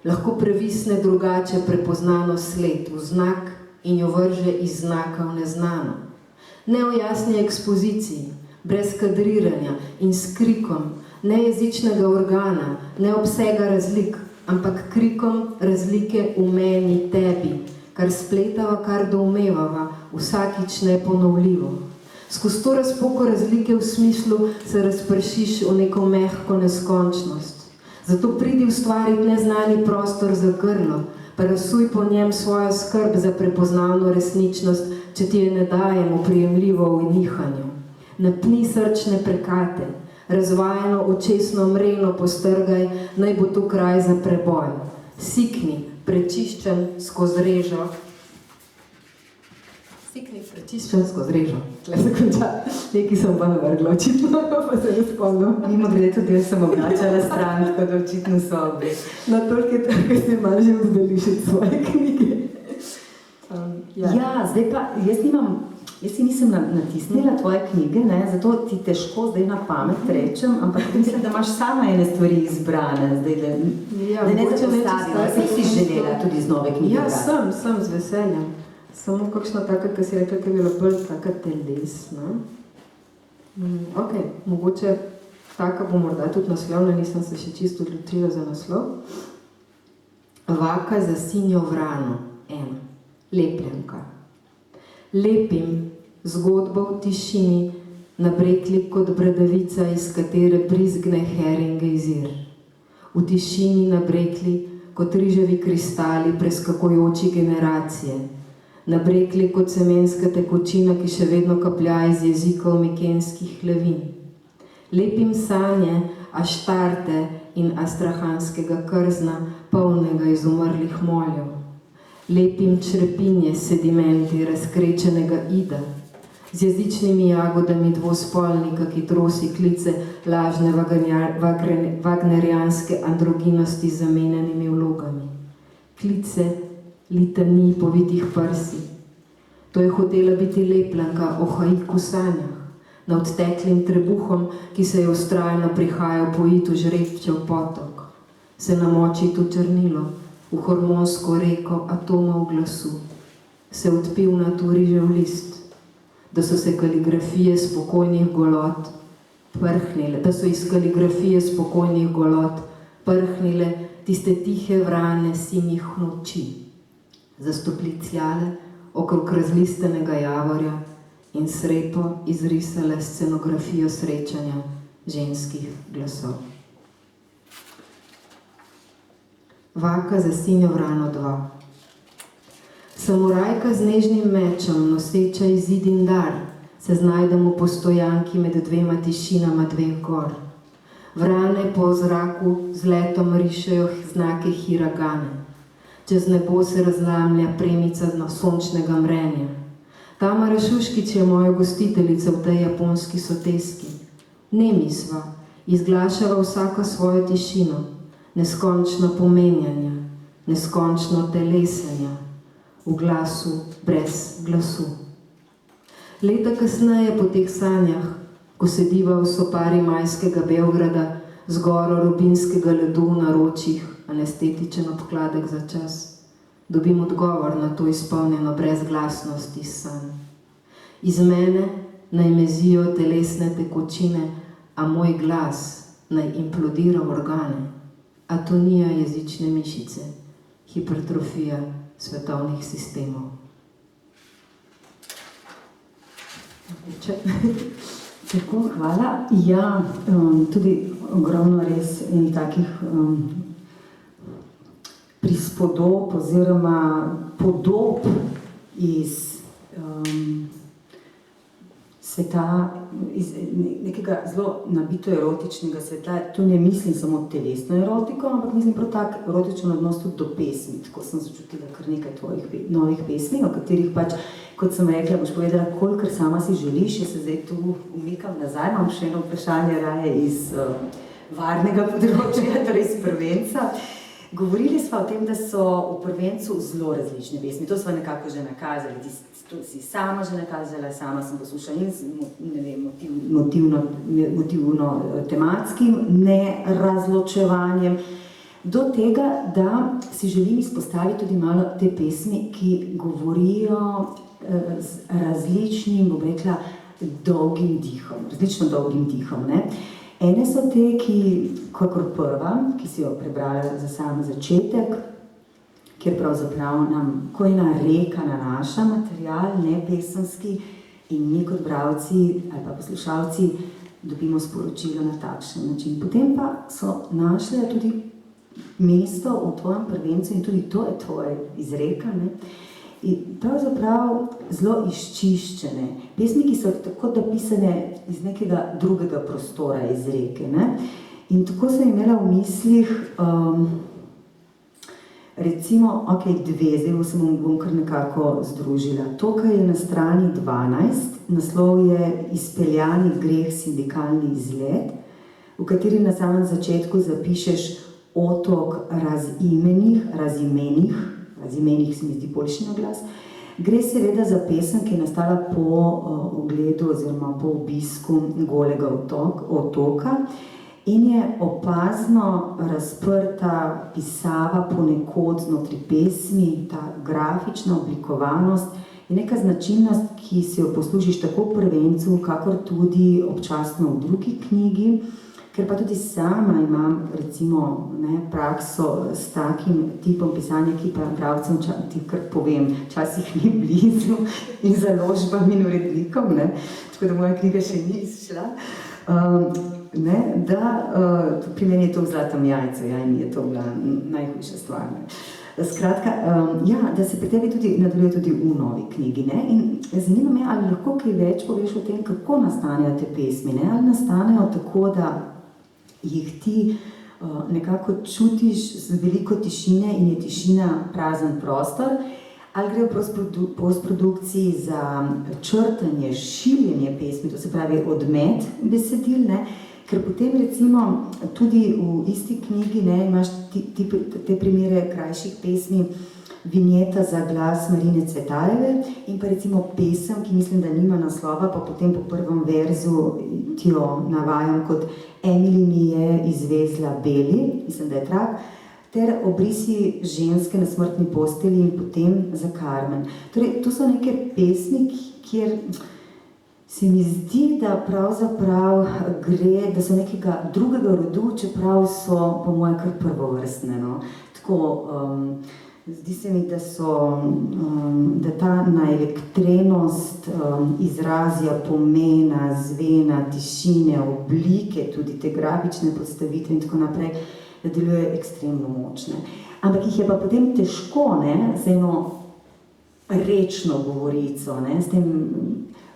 lahko previsne drugače prepoznano sled v znak in jo vrže iz znaka v neznano. Ne v jasni ekspoziciji, brez kadriranja in s krikom, ne jezičnega organa, ne obsega razlik, ampak krikom razlike v meni, tebi, kar spletava, kar doumevava, vsakič neponovljivo. Skozi to razpoko razlike v smislu se razpršiš v neko mehko neskončnost. Zato pridi ustvariti neznani prostor za grlo, pa rasuj po njem svojo skrb za prepoznavno resničnost, če ti je ne dajemo prijemljivo v nihanju. Napni srčne prekate, razvajeno očesno mreno postrgaj, naj bo to kraj za preboj. Sikni, prečiščen skozi režo. Tle se konča. Nekaj sem pa navrgla, očitno, pa se ne spomnim. Mimo grede tudi jaz sem obnačala stran, tako da očitno so obe. Na toliko je tako, da se malo že vzbelišiti svoje knjige. Ja, zdaj pa, jaz si nisem natisnila tvoje knjige, ne, zato ti težko zdaj na pamet rečem, ampak mislim, da imaš sama ene stvari izbrane, zdaj, da ne zapostavila. Saj si želela tudi z nove knjige. Ja, sem z veseljem. Samo kakšna taka, ki si rekla, ki je bila bolj taka telesna. Ok, mogoče taka bo morda tudi naslovna, nisem se še čisto odločila za naslov. Vaka za sinjo vrano, ena, lepljenka. Lepim zgodbo v tišini, nabrekli kot bradavica, iz katere brizgne hering gejzir. V tišini nabrekli kot riževi kristali preskakujoči generacije. Nabrekli kot semenska tekočina, ki še vedno kaplja iz jezikov mikenskih hlevin. Lepim sanje Aštarte in astrahanskega krzna, polnega izumrlih moljev. Lepim črepinje sedimenti razkrečenega ida, z jezičnimi jagodami dvospolnika, ki trosi klice lažne wagnerijanske androginosti z zamenjanimi vlogami. Klice litanij povitih prsi. To je hotela biti lepljenka o haiku sanjah, nad odteklim trebuhom, ki se je vztrajno prihajal pojit v žrebčev potok. Se namoči to črnilo, v hormonsko reko atomov glasu, se odpil na to rižev list, da so se kaligrafije spokojnih golot prhnile, da so iz kaligrafije spokojnih golot prhnile tiste tihe vrane sinjih noči, zastoplicjale okrog razlistenega javorja in srepo izrisale scenografijo srečanja ženskih glasov. Vaka za sinjo vrano 2. Samurajka z nežnim mečem, noseča izid in dar, se znajdemo po stojanki med dvema tišinama dveh gor. Vrane po zraku z letom rišejo znake hiragane. Čez nebo se razlamlja premica na sončnega mrenja. Tamara Šuškić je moja gostiteljica v tej japonski soteski. Nemi sva, izglašava vsaka svojo tišino, neskončno pomenjanja, neskončno telesenja, v glasu brez glasu. Leta kasneje po teh sanjah, ko sediva v sopari majskega Beograda z goro rubinskega ledu v naročjih, anestetičen obkladek za čas, dobim odgovor na to izpolnjeno brezglasnost iz sanj. Iz mene naj mezijo telesne tekočine, a moj glas naj implodira organe. Atonija jezične mišice, hipertrofija svetovnih sistemov. Tako, hvala. Ja, tudi ogromno res enih takih prispodob oziroma podob iz sveta, iz nekega zelo nabito erotičnega sveta. Tu ne mislim samo telesno erotiko, ampak mislim prav tak erotičen odnos tudi do pesmi. Tako sem začutila kar nekaj tvojih novih pesmi, o katerih pač, kot sem rekla, boš povedala, kolikor sama si želiš. Jaz se zdaj tu umikam nazaj, imam še eno vprašanje raje iz varnega področja, torej iz prvenca. Govorili smo o tem, da so v prvencu zelo različne pesmi. To smo nekako že nakazali. To si sama že nakazala, sama sem poslušala in ne vem, motivno tematskim nerazločevanjem. Do tega, da si želim izpostaviti tudi malo te pesmi, ki govorijo z različnim, bom rekla, dolgim dihom, različno dolgim dihom, ne. Ene so te, ki, kakor prva, ki si jo prebrala za sam začetek, kjer pravzaprav nam, ko ena reka nanaša material, ne pesemski, in mi kot bralci ali pa poslušalci dobimo sporočilo na takšen način. Potem pa so našle tudi mesto v tvojem prvencu in tudi to je tvoje izreka, ne? In pravzaprav zelo izčiščene. Pesmi, ki so tako napisane iz nekega drugega prostora, iz reke, ne? In tako sem imela v mislih, recimo, dve, zdaj se bom kar nekako združila. To, kar je na strani 12, naslov je Izpeljani greh, sindikalni izlet, v kateri na samem začetku zapišeš otok razimenih se mi zdi boljši naglas. Gre seveda za pesem, ki je nastala po ogledu oziroma po obisku Golega otoka in je opazno razprta pisava ponekod znotraj pesmi, ta grafična oblikovanost je neka značilnost, ki si jo poslužiš tako v prvencu, kakor tudi občasno v drugi knjigi. Ker pa tudi sama imam, recimo, prakso s takim tipom pisanja, ki pa bralcem, ti kar povem, včasih ni blizu in založbam in urednikom, ne, tako da moja knjiga še ni izšla, pri meni je to v zlatem jajcu, in mi je to bila najhujša stvar. Skratka, da se pri tebi tudi nadaljuje tudi v novi knjigi, ne, in zanima me, ali lahko kaj več poveš o tem, kako nastanejo te pesmi, ne, ali nastanejo tako, da jih ti nekako čutiš z veliko tišine in je tišina prazen prostor, ali gre v postprodukciji za črtanje, šiljenje pesmi, to se pravi odmet besedil, ne, ker potem recimo tudi v isti knjigi, ne, imaš te primere krajših pesmi, Vinjeta za glas Marine Cvetajeve in pa recimo pesem, ki mislim, da nima naslova, pa potem po prvem verzu ti jo navajam kot Emily mi je izvezla beli, mislim, da je trak, ter Obrisi ženske na smrtni posteli in potem za Carmen. Torej, to so neke pesmi, kjer se mi zdi, da pravzaprav gre, da so nekega drugega rodu, čeprav so po moje kar prvovrstne, no. Tako, Zdi se mi, da ta naelektrenost izrazja pomena, zvena, tišine, oblike, tudi te grafične postavitve in tako naprej, da deluje ekstremno močne. Ampak jih je pa potem težko, z eno rečno govorico,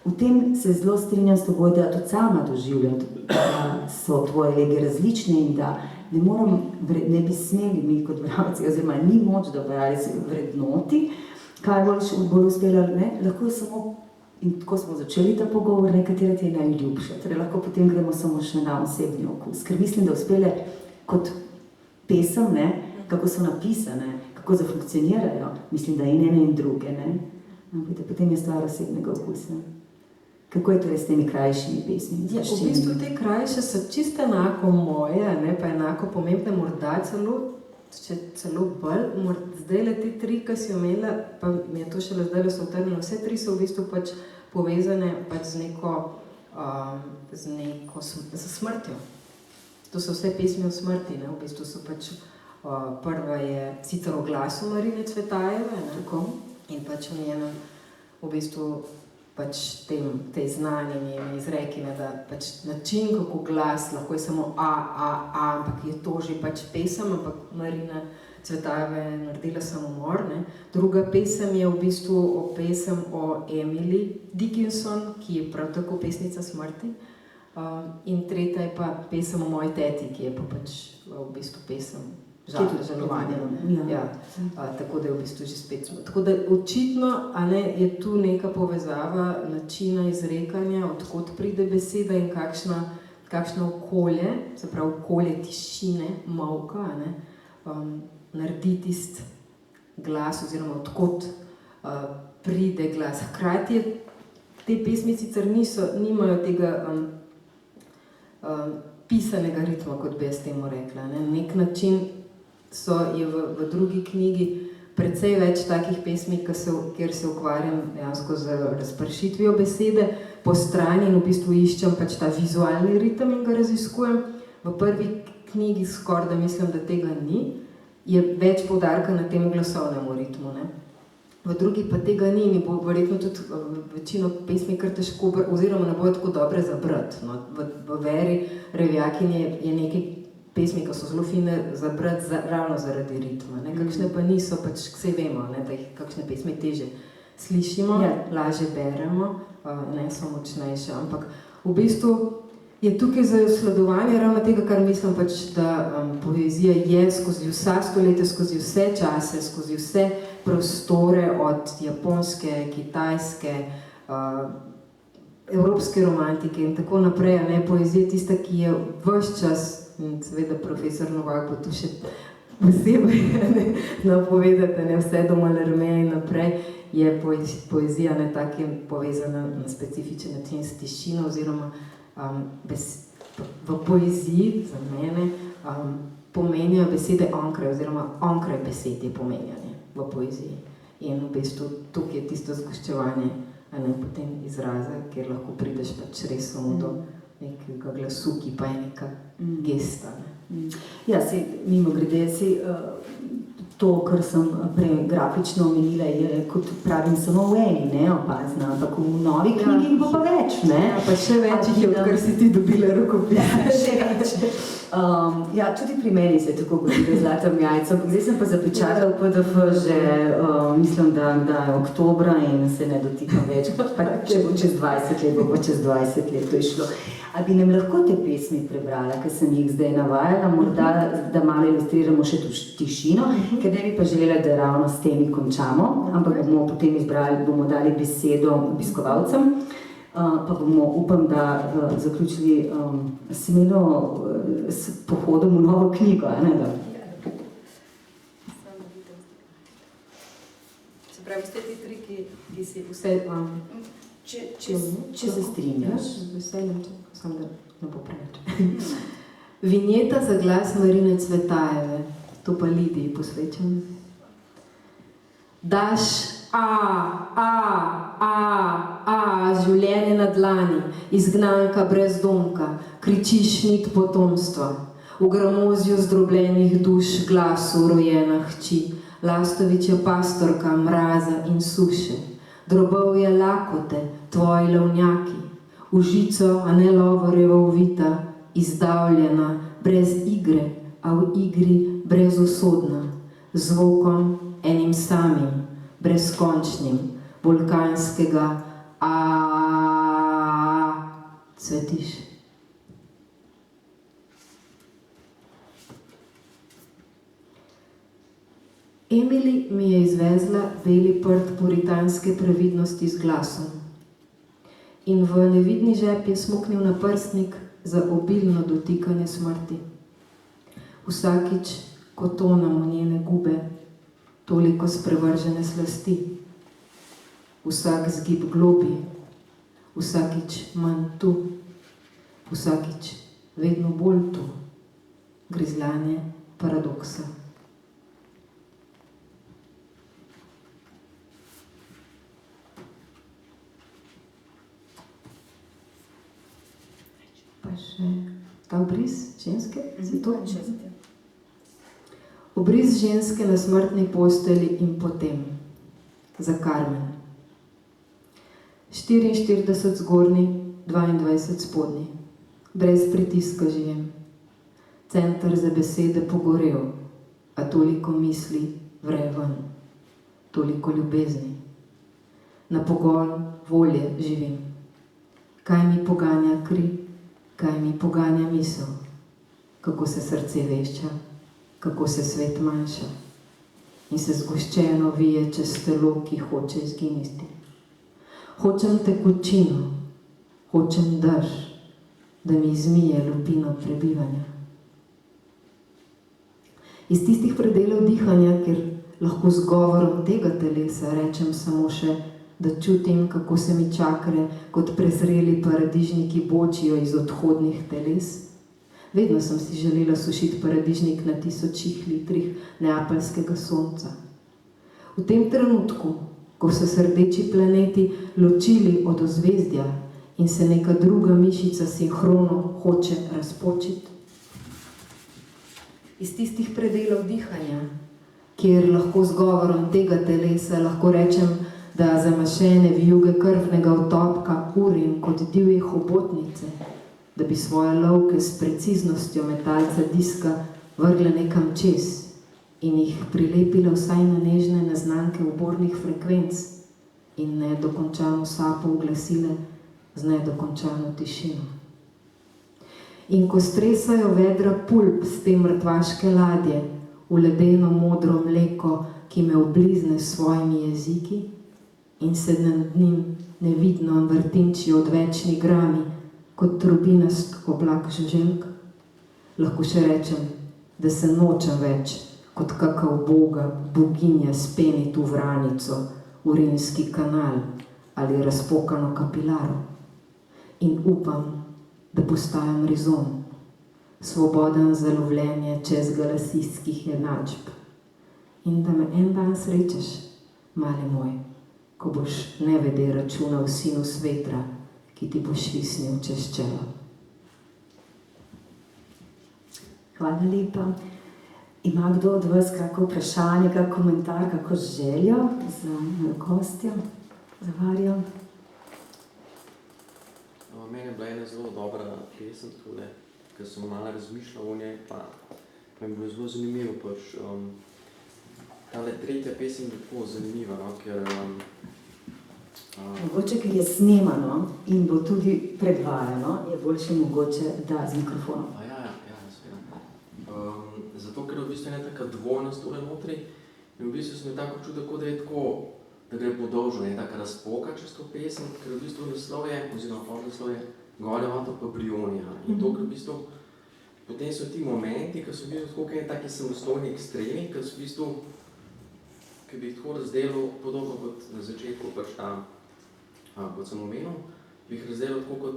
v tem se zelo strinjam s teboj, da tudi sama doživljam, da so tvoje lege različne in da ne bi smeli mi kot bralci, oziroma ni moč, da bralec vrednoti, kaj bolj uspela, lahko je samo, in tako smo začeli ta pogovor, katera ti je najljubša, torej lahko potem gremo samo še na osebni okus, ker mislim, da uspele kot pesem, kako so napisane, kako zafunkcionirajo, mislim, da in ene in druge, ampak da potem je stvar osebnega okusa. Kako je torej s temi krajšimi pesmimi? Ja, v bistvu te krajše so čisto enako moje, pa enako pomembne, morda celo bolj. Zdajle te tri, ki si omenila, pa mi je to šele zdajle so utrnjeno, vse tri so v bistvu pač povezane pač z smrtjo. To so vse pesmi o smrti, v bistvu so pač, prva je sicer o glasu Marine Cvetajeve, in pač v njenem, v bistvu, pač tej znanje njene izrekine, da pač način, kako glas, lahko je samo ampak je to že pač pesem, ampak Marina Cvetajeva je naredila samomor, Druga pesem je v bistvu pesem o Emily Dickinson, ki je prav tako pesnica smrti, in tretja je pa pesem o moji teti, ki je pa pač v bistvu pesem žalovanja. Tako da je v bistvu že spet smo. Tako da očitno je tu neka povezava načina izrekanja, odkot pride beseda in kakšno okolje, se pravi okolje tišine, molka, naredi tisti glas oziroma odkot pride glas. Hkrati te pesmi sicer nimajo tega pisanega ritma, kot bi jaz temu rekla. Na nek način je v drugi knjigi precej več takih pesmi, kjer se ukvarjam dejansko z razpršitvijo besede po strani in v bistvu iščem pač ta vizualni ritem in ga raziskujem. V prvi knjigi skoraj da mislim, da tega ni, je več poudarka na tem glasovnemu ritmu. V drugi pa tega ni in bo verjetno tudi večino pesmi kar težko, oziroma ne bojo tako dobre za brati. V Veri Revjakinje je nekaj pesmi, ki so zelo fine za brati ravno zaradi ritma. Kakšne pa niso, pač vse vemo, da jih kakšne pesmi teže slišimo, lažje beremo, so močnejše. Ampak v bistvu je tukaj za sledovanje ravno tega, kar mislim pač, da poezija je skozi vsa stoletja, skozi vse čase, skozi vse prostore, od japonske, kitajske, evropske romantike in tako naprej. Poezija je tista, ki je ves čas, in seveda profesor Novak bo tu še posebej napovedati, vse do Mallarmé in naprej, je poezija takim povezana na specifičen način s tišino, oziroma v poeziji za mene pomenijo besede onkraj, oziroma onkraj besed je pomenjanje v poeziji. In v bistvu tukaj je tisto zgoščevanje potem izraza, kjer lahko prideš pač res samo do nekega glasu, ki pa je neka gesta. Ja, mimo grede, to, kar sem prej grafično omenila, je, kot pravim, samo v eni, opazna, ampak v novi knjigi bo pa več, Pa še več jih je, odkar si ti dobila rokopis. Še več. Tudi pri meni se je tako godilo zlatem jajcem, zdaj sem pa zapečatala v PDF že, mislim, da je oktobra in se ne dotikam več, pa če bo čez 20 let, bo pa čez 20 let to je šlo. A bi nam lahko te pesmi prebrala, ker sem jih zdaj navajala, morda, da malo ilustriramo še tišino, ker ne bi pa želela, da ravno s temi končamo, ampak bomo potem bomo dali besedo obiskovalcem, pa bomo, upam, da zaključili smelo s pohodom v novo knjigo, Se pravi, ste ti tri, ki si vse... Če se strinjaš. Z veseljem, samo da ne bo preveč. Vinjeta za glas Marine Cvetajeve, to pa Lidiji posvečam. Daš življenje na dlani, izgnanka brezdomka, kričiš nit potomstva, v gramozju zdrobljenih duš glasu rojena hči, Lastovič je pastorka mraza in suše, drobovje lakote, tvoji lovnjaki, v žico, a ne lovorjeva uvita, izdavljena, brez igre, a v igri brezusodna, zvokom enim samim, brezkončnim, vulkanskega cvetiš. Emily mi je izvezla beli prt puritanske previdnosti z glasom in v nevidni žep je smuknil na prstnik za obilno dotikanje smrti. Vsakič, ko tonam v njene gube, toliko sprevržene slasti. Vsak zgib globi, vsakič manj tu, vsakič vedno bolj tu, grizljanje paradoksa. Pa še ta obris ženske? Obris ženske na smrtni posteli in potem. Za Carmen. 44 zgornji, 22 spodnji. Brez pritiska živim. Center za besede pogorel, a toliko misli vre ven. Toliko ljubezni. Na pogon volje živim. Kaj mi poganja kri, kaj mi poganja misel. Kako se srce vešča, kako se svet manjša in se zgoščeno vije čez telo, ki hoče izginiti. Hočem tekočino, hočem drž, da mi izmije lupino prebivanja. Iz tistih predelov dihanja, kjer lahko z govorom tega telesa rečem samo še, da čutim, kako se mi čakre kot prezreli paradižniki bočijo iz odhodnih teles. Vedno sem si želela sušiti paradižnik na 1000 litrih neapeljskega sonca. V tem trenutku, ko so se rdeči planeti ločili od ozvezdja in se neka druga mišica sinhrono hoče razpočiti. Iz tistih predelov dihanja, kjer lahko z govorom tega telesa lahko rečem, da zamašene vijuge krvnega otopka urim kot divje hobotnice, da bi svoje lovke s preciznostjo metalca diska vrgle nekam čez in jih prilepila vsaj na nežne neznanke ubornih frekvenc in nedokončano sapo uglasile z nedokončano tišino. In ko stresajo vedra pulp s te mrtvaške ladje v ledeno modro mleko, ki me oblizne s svojimi jeziki in se nad njim nevidno vrtinčijo odvečni grami, kot trobinast oblak žuželk, lahko še rečem, da se nočem več, kot kakav boga, boginja spenit v vranico, urinski kanal ali razpokano kapilaro. In upam, da postajam rizon, svoboden za lovljenje čez galaksijskih enačb. In da me en dan srečaš, mali moj, ko boš nevede računal sinus vetra, ki ti bo švisnil čez čelo. Hvala lepa. Ima kdo od vas kako vprašanje, kako komentar, kako željo za gostjo, za Varjo? Meni je bila ena zelo dobra pesem tole, ker sem malo razmišljal o njej, pa mi je bilo zelo zanimivo, pač tale tretja pesem je tako zanimiva, no, ker Mogoče, ker je snemano in bo tudi predvajano, je boljše mogoče, da z mikrofonom. Ja, seveda. Zato, ker v bistvu je taka dvojnost tole notri in v bistvu sem tako občutek, da je tako, da gre podolžno, je taka razpoka čez to pesem, ker v bistvu naslov je, oziroma podnaslov je Gorja vata pa Brionija. In to, ker v bistvu, potem so ti momenti, ki so v bistvu tako kaj taki samostojni ekstremi, ki so v bistvu, ki bi jih tako razdelil, podobno kot na začetku pač tam, kot sem omenil, bi jih razdelil tako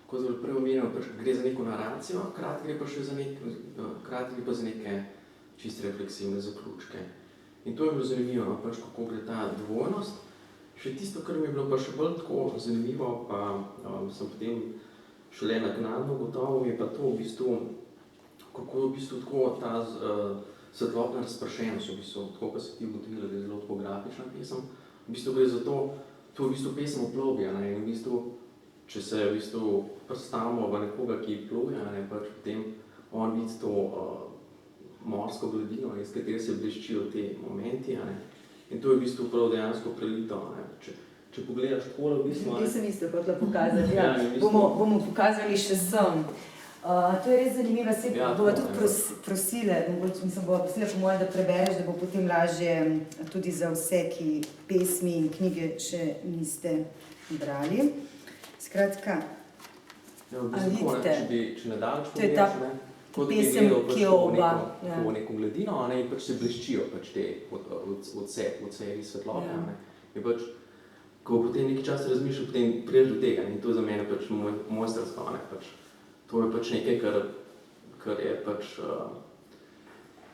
kot prej omenil, pač gre za neko naracijo, hkrati gre pa za neke čist refleksivne zaključke. In to je bilo zanimivo, no, pač kako gre ta dvojnost. Še tisto, kar mi je bilo pa še bolj tako zanimivo, pa sem potem šele naknadno ugotovil, je pa to v bistvu, kako v bistvu tako ta svetlobna razpršenost, v bistvu, tako pa se ti ugotovila, da je zelo tako grafična pesem. V bistvu gre za to je v bistvu pesem o plovbi, ne, in v bistvu, če se v bistvu predstavimo v nekoga, ki pluje, ne, pač potem on vidi to morsko gladino, iz katere se bleščijo te momenti, ne, in to je v bistvu prav dejansko prelito, ne, če pogledaš takole, v bistvu, ne. Jaz sem isto hotela pokazati, ja. Ja, in v bistvu- Bomo pokazali še sem. To je res zanimiva, se Ja, bova to, tudi prosile, bova prosila po mojem, da prebereš, da bo potem lažje tudi za vse, ki pesmi in knjige še niste brali. Skratka, Ja, v a bistvu, ne, vidite? če nedaleč To je ta pogledaš, ne, kot bi pesem, gledal pač ki jo tako oba, neko, ja. tako neko gladino, ne, in pač se bleščijo pač te odsevi svetlobe, Ja. ne. In pač, ko potem nekaj časa razmišljam, potem prideš do tega, ne, in to je za mene pač mojstrstvo, ne, pač. To je pač nekaj, kar je pač,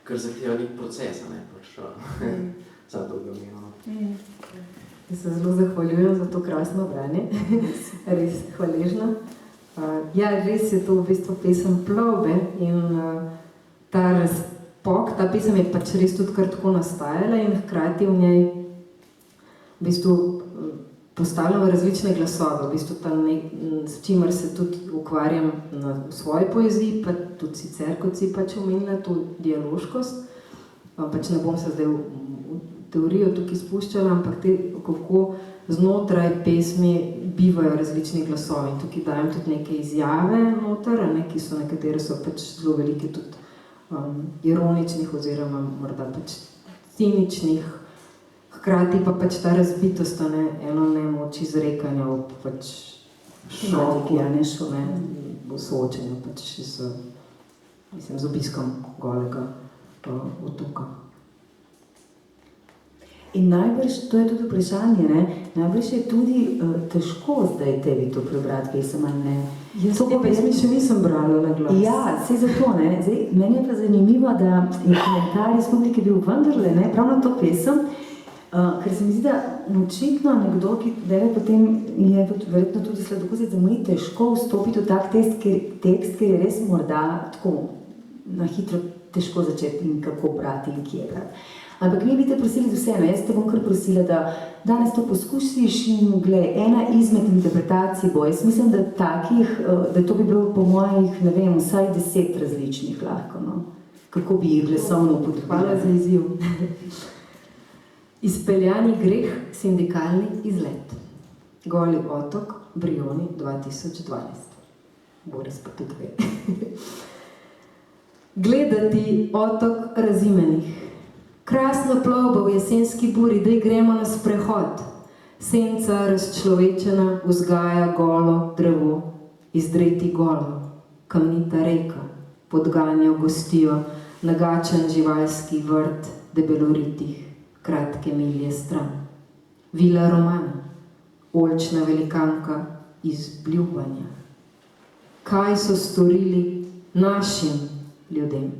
kar zahteva nek proces, ne, pač, za to domeno. Jaz se zelo zahvaljujem za to krasno branje, res hvaležna. Ja, res je to v bistvu pesem plovbe in ta razpok, ta pesem je pač res tudi kar tako nastajala in hkrati v njej v bistvu postavljamo različne glasove, v bistvu tam s čimer se tudi ukvarjam v svoji poeziji, pa tudi sicer, kot si pač omenila, to dialoškost. Pač ne bom se zdaj v teorijo tukaj spuščala, ampak kako znotraj pesmi bivajo različni glasovi. In tukaj dajem tudi neke izjave noter, ki so nekatere so pač zelo velike tudi ironičnih oziroma morda pač ciničnih. Hkrati pa pač ta razbitost, eno nemoč izrekanja ob pač šoku, v soočenju pač z obiskom golega otoka. In najbrž, to je tudi vprašanje, ne? Najbrž je tudi težko zdaj tebi to prebrati pesem, ali ne? Jaz te pesmi še nisem brala na glas. Ja, saj zato, ne? Zdaj, meni je pa zanimivo, da je komentar iz publike bil vendarle, ne? Prav na to pesem, ker se mi zdi, da očitno nekdo, ki deve potem je verjetno tudi sladokosec, da mu ni težko vstopiti v tak tekst, ker je res morda tako na hitro težko začeti in kako brati in kje brati. Ampak mi bi te prosili vseeno, jaz te bom kar prosila, da danes to poskusiš in glej, ena izmed interpretacij bo. Jaz mislim, da takih, da to bi bilo po mojih, ne vem, vsaj 10 različnih lahko, no. Kako bi jih glasovno upodobila. Hvala za izziv. Izpeljani greh, sindikalni izlet. Goli otok, Brioni 2012. Boris pa tudi ve. Gledati otok razimenih. Krasna plovba v jesenski buri, daj gremo na sprehod. Senca razčlovečena vzgaja golo drevo, izdreti golo, kamnita reka, podganja gostijo, nagačen živalski vrt debeloritih, kratke milje stran. Vila Romana, oljčna velikanka iz Bljubanja. Kaj so storili našim ljudem?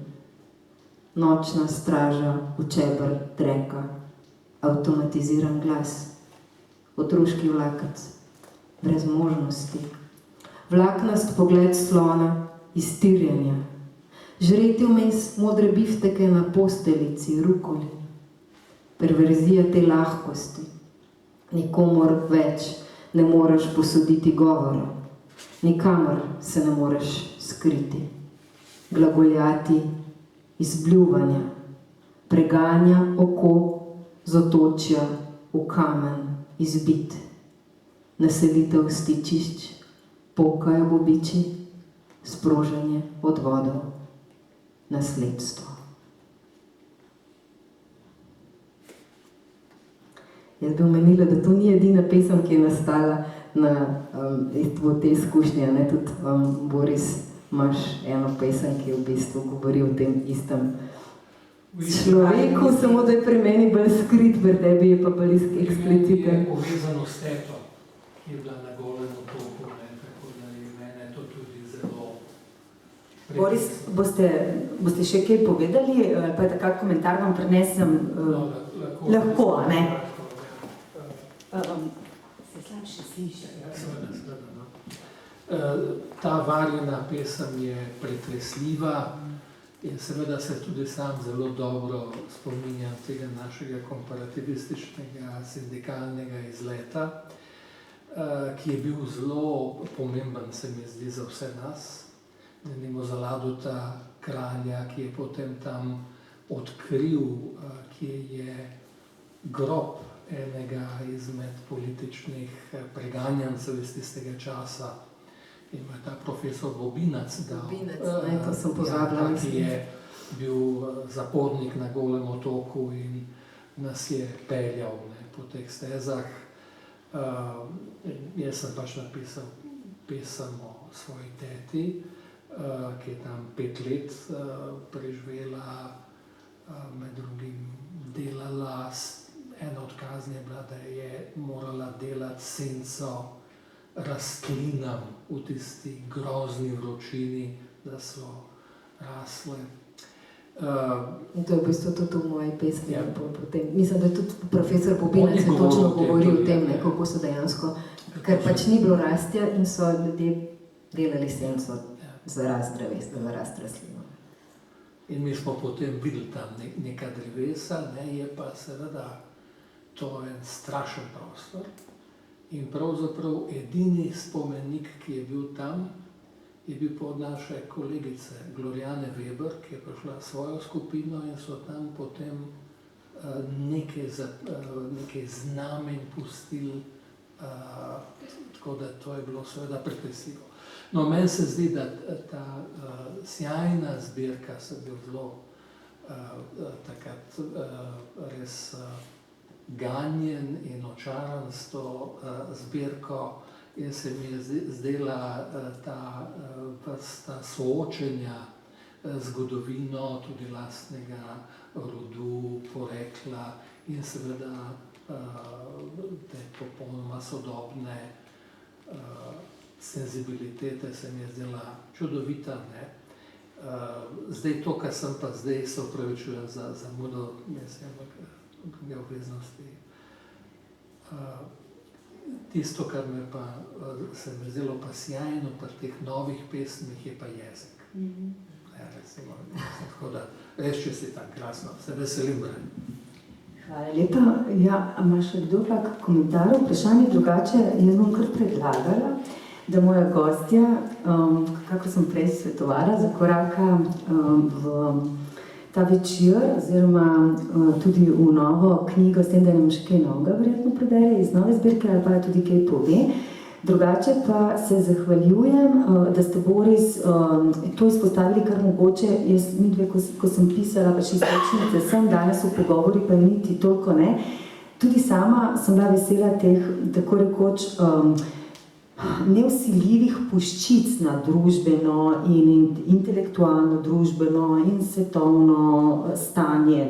Nočna straža v čeber dreka, avtomatiziran glas, otroški vlakac, brez možnosti, vlaknast pogled slona, iztirjanja, žreti vmes modre bifteke na posteljici, rukoli, perverzija te lahkosti, nikomor več ne moreš posoditi govora, nikamor se ne moreš skriti, glagoljati, izbljuvanja, preganja oko z otočja v kamen izbit, naselitev stičišč, pokajo bobiči, sprožanje odvodov, nasledstvo. Jaz bi omenila, da to ni edina pesem, ki je nastala v tej izkušnji, ne, tudi Boris, imaš eno pesem, ki v bistvu govori o tem istem človeku, samo da je pri meni bolj skrit, pri tebi je pa bolj ekspliciten. Je povezano s teto, ki je bila na golem otoku, tako da je mene to tudi zelo... Boris, boste še kaj povedali, pa je tak komentar vam prinesem lahko, a ne? Se slabše sliši. Seveda, no. Ta Varjina pesem je pretresljiva, In seveda se tudi sam zelo dobro spominjam tega našega komparativističnega sindikalnega izleta, ki je bil zelo pomemben, se mi zdi, za vse nas. Denimo za Laduta Kralja, ki je potem tam odkril, kje je grob enega izmed političnih preganjancev iz tistega časa. In je ta profesor Bobinac dal, to sem pozabila, ki je bil zapornik na Golem otoku in nas je peljal po teh stezah. Jaz sem pač napisal pesem o svoji teti, ki je tam 5 let preživela, med drugim delala. Ena od kazni je bila, da je morala delati senco rastlinam v tisti grozni vročini, da so rasle. In to je v bistvu tudi v moji pesmi. Ja. Mislim, da je tudi profesor Bobinac je točno govoril o tem, kako so dejansko, ker pač ni bilo rastja in so ljudje delali senco za rast dreves, za rast rastlin. In mi smo potem videli tam neka drevesa, je pa seveda to en strašen prostor. In pravzaprav edini spomenik, ki je bil tam, je bil pod naše kolegice Gloriane Weber, ki je prišla svojo skupino in so tam potem nekaj znamenj pustili, tako da to je bilo seveda pretresljivo. No, meni se zdi, da ta sjajna zbirka, sem bil zelo takrat res ganjen in očaran s to zbirko, in se mi je zdela ta vrsta soočenja zgodovino, tudi lastnega rodu, porekla in seveda te popolnoma sodobne senzibilitete se mi je zdela čudovita. Zdaj to, kar sem pa zdaj, se opravičujem za zamudo, druge obveznosti. Tisto, kar se mi je zdelo pa sjajno pri teh novih pesmih, je pa jezik. Recimo, tako da res čestitam, krasno, se veselim brati. Hvala lepa. Ja, a ima še kdo kak komentar, vprašanje drugače? Jaz bom kar predlagala, da moja gostja, kako sem prej svetovala, zakoraka v ta večer, oziroma tudi v novo knjigo, s tem, da nam še kaj novega verjetno prebere iz nove zbirke ali pa tudi kaj pove. Drugače pa se zahvaljujem, da ste, Boris, to izpostavili kar mogoče. Jaz midve, ko sem pisala pač iztočnice, sem danes v pogovori, pa niti toliko ne. Tudi sama sem bila vesela teh, tako rekoč, nevsiljivih puščic na družbeno in intelektualno družbeno in svetovno stanje,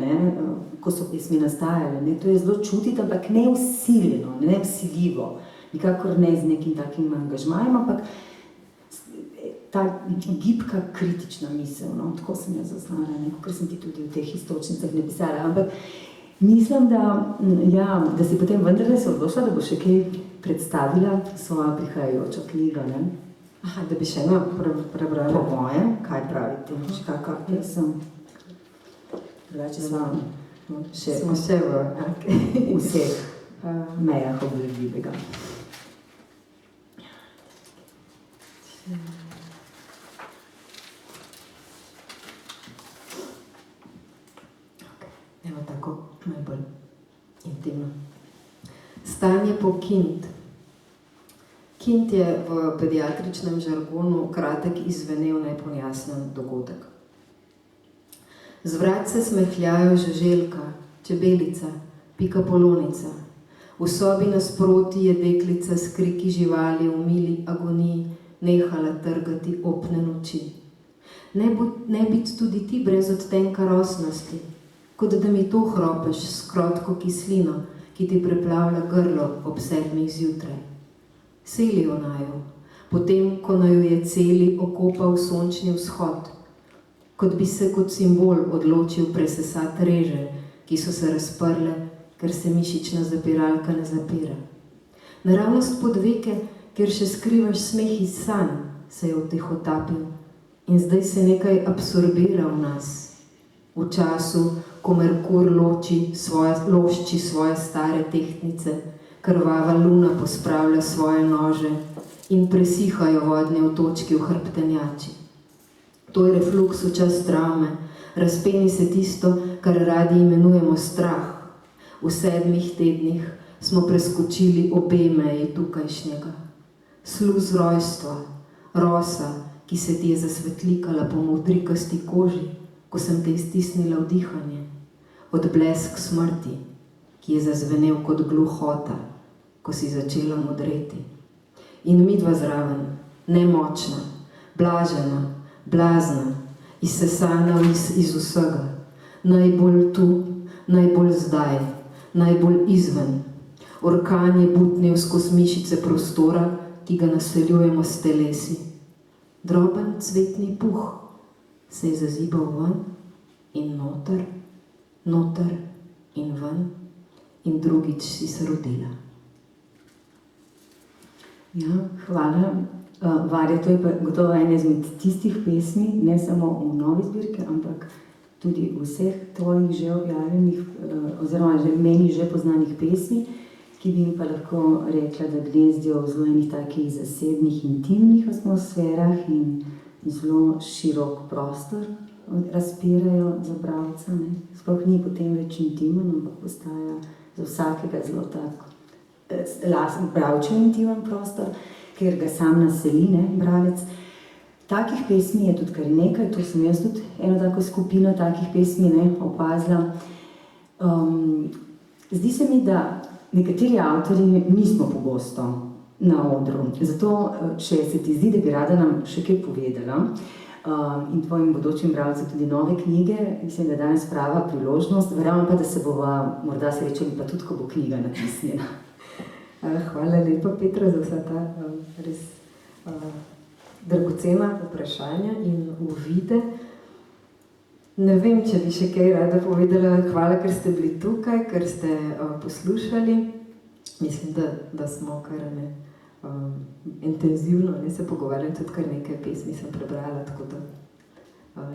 ko so pesmi nastajale. To je zelo čutiti, ampak nevsiljeno, nevsiljivo. Nikakor ne z nekim takim angažmajem, ampak ta gibka kritična misel, tako sem jo zaznala, ker sem ti tudi v teh iztočnicah napisala. Ampak mislim, da si potem vendarle se odločila, da bo še kaj predstavila svojo prihajajočo knjigo. Aha, da bi še eno prebrala. Po mojem, kaj pravite? Kakva pesem? Drugače smo še v vseh mejah obledljivega. Evo tako, najbolj intimno. Stanje po Kind. Kind je v pediatričnem žargonu kratek izvenel nepojasnen dogodek. Z vrat se smehljajo žuželka, čebelica, pikapolonica. V sobi nasproti je deklica s kriki živali v mili agoniji nehala trgati opne noči. Ne biti tudi ti brez odtenka rosnosti, kot da mi to hropeš s krotko kislino, ki ti preplavlja grlo ob 7 zjutraj. Selijo naju, potem, ko naju je celi okopal sončni vzhod, kot bi se kot simbol odločil presesati reže, ki so se razprle, ker se mišična zapiralka ne zapira. Naravnost pod veke, kjer še skrivaš smeh iz sanj, se je vtihotapil. In zdaj se nekaj absorbira v nas. V času, ko Merkur lošči svoje stare tehtnice, krvava luna pospravlja svoje nože in presihajo vodne otočki v hrbtenjači. To je refluks v čas travme, razpeni se tisto, kar radi imenujemo strah. V 7 tednih smo preskočili obe meji tukajšnjega. Sluz rojstva, rosa, ki se ti je zasvetlikala po modrikasti koži, ko sem te stisnila v dihanje. Odblesk smrti, ki je zazvenel kot gluhota, ko si začela modreti. In midva zraven, nemočna, blažena, blazna, izsesana iz vsega. Najbolj tu, najbolj zdaj, najbolj izven. Orkan je butnil skozi mišice prostora, ki ga naseljujemo s telesi. Droben cvetni puh se je zazibal ven in noter, noter in ven, in drugič si se rodila. Ja, hvala. Varja, to je pa gotovo ena izmed tistih pesmi, ne samo v novi zbirki, ampak tudi v vseh tvojih že objavljenih, oziroma že meni že poznanih pesmi, ki bi jim pa lahko rekla, da gnezdijo v zelo enih takih zasebnih, intimnih atmosferah in zelo širok prostor razpirajo za bralca. Sploh ni potem več intimen, ampak postaja za vsakega zelo tak bralčev intimen prostor, ker ga sam naseli, bralec. Takih pesmi je tudi kar nekaj, to sem jaz tudi eno tako skupino takih pesmi opazila. Zdi se mi, da nekateri avtorji nismo pogosto na odru. Zato, če se ti zdi, da bi rada nam še kaj povedala, in tvojim bodočim bralcem tudi nove knjige, mislim, da je danes prava priložnost. Verjamem pa, da se bova morda srečali pa tudi, ko bo knjiga natisnjena. Hvala lepa, Petra, za vsa ta res dragocena vprašanja in uvide. Ne vem, če bi še kaj rada povedala. Hvala, ker ste bili tukaj, ker ste poslušali. Mislim, da smo kar intenzivno se pogovarjali, tudi kar nekaj pesmi sem prebrala, tako da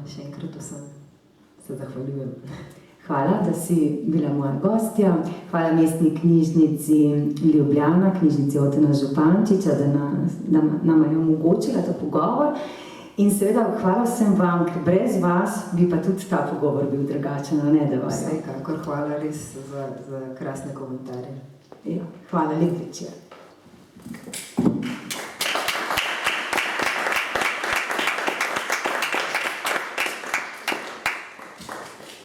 še enkrat vsem se zahvaljujem. Hvala, da si bila moja gostja. Hvala Mestni knjižnici Ljubljana, knjižnici Otona Župančiča, da nama je omogočila ta pogovor. In seveda hvala vsem vam, ker brez vas bi pa tudi ta pogovor bil drugačen, ne da vas. Vsekakor hvala res za krasne komentarje. Ja, hvala, lep večer.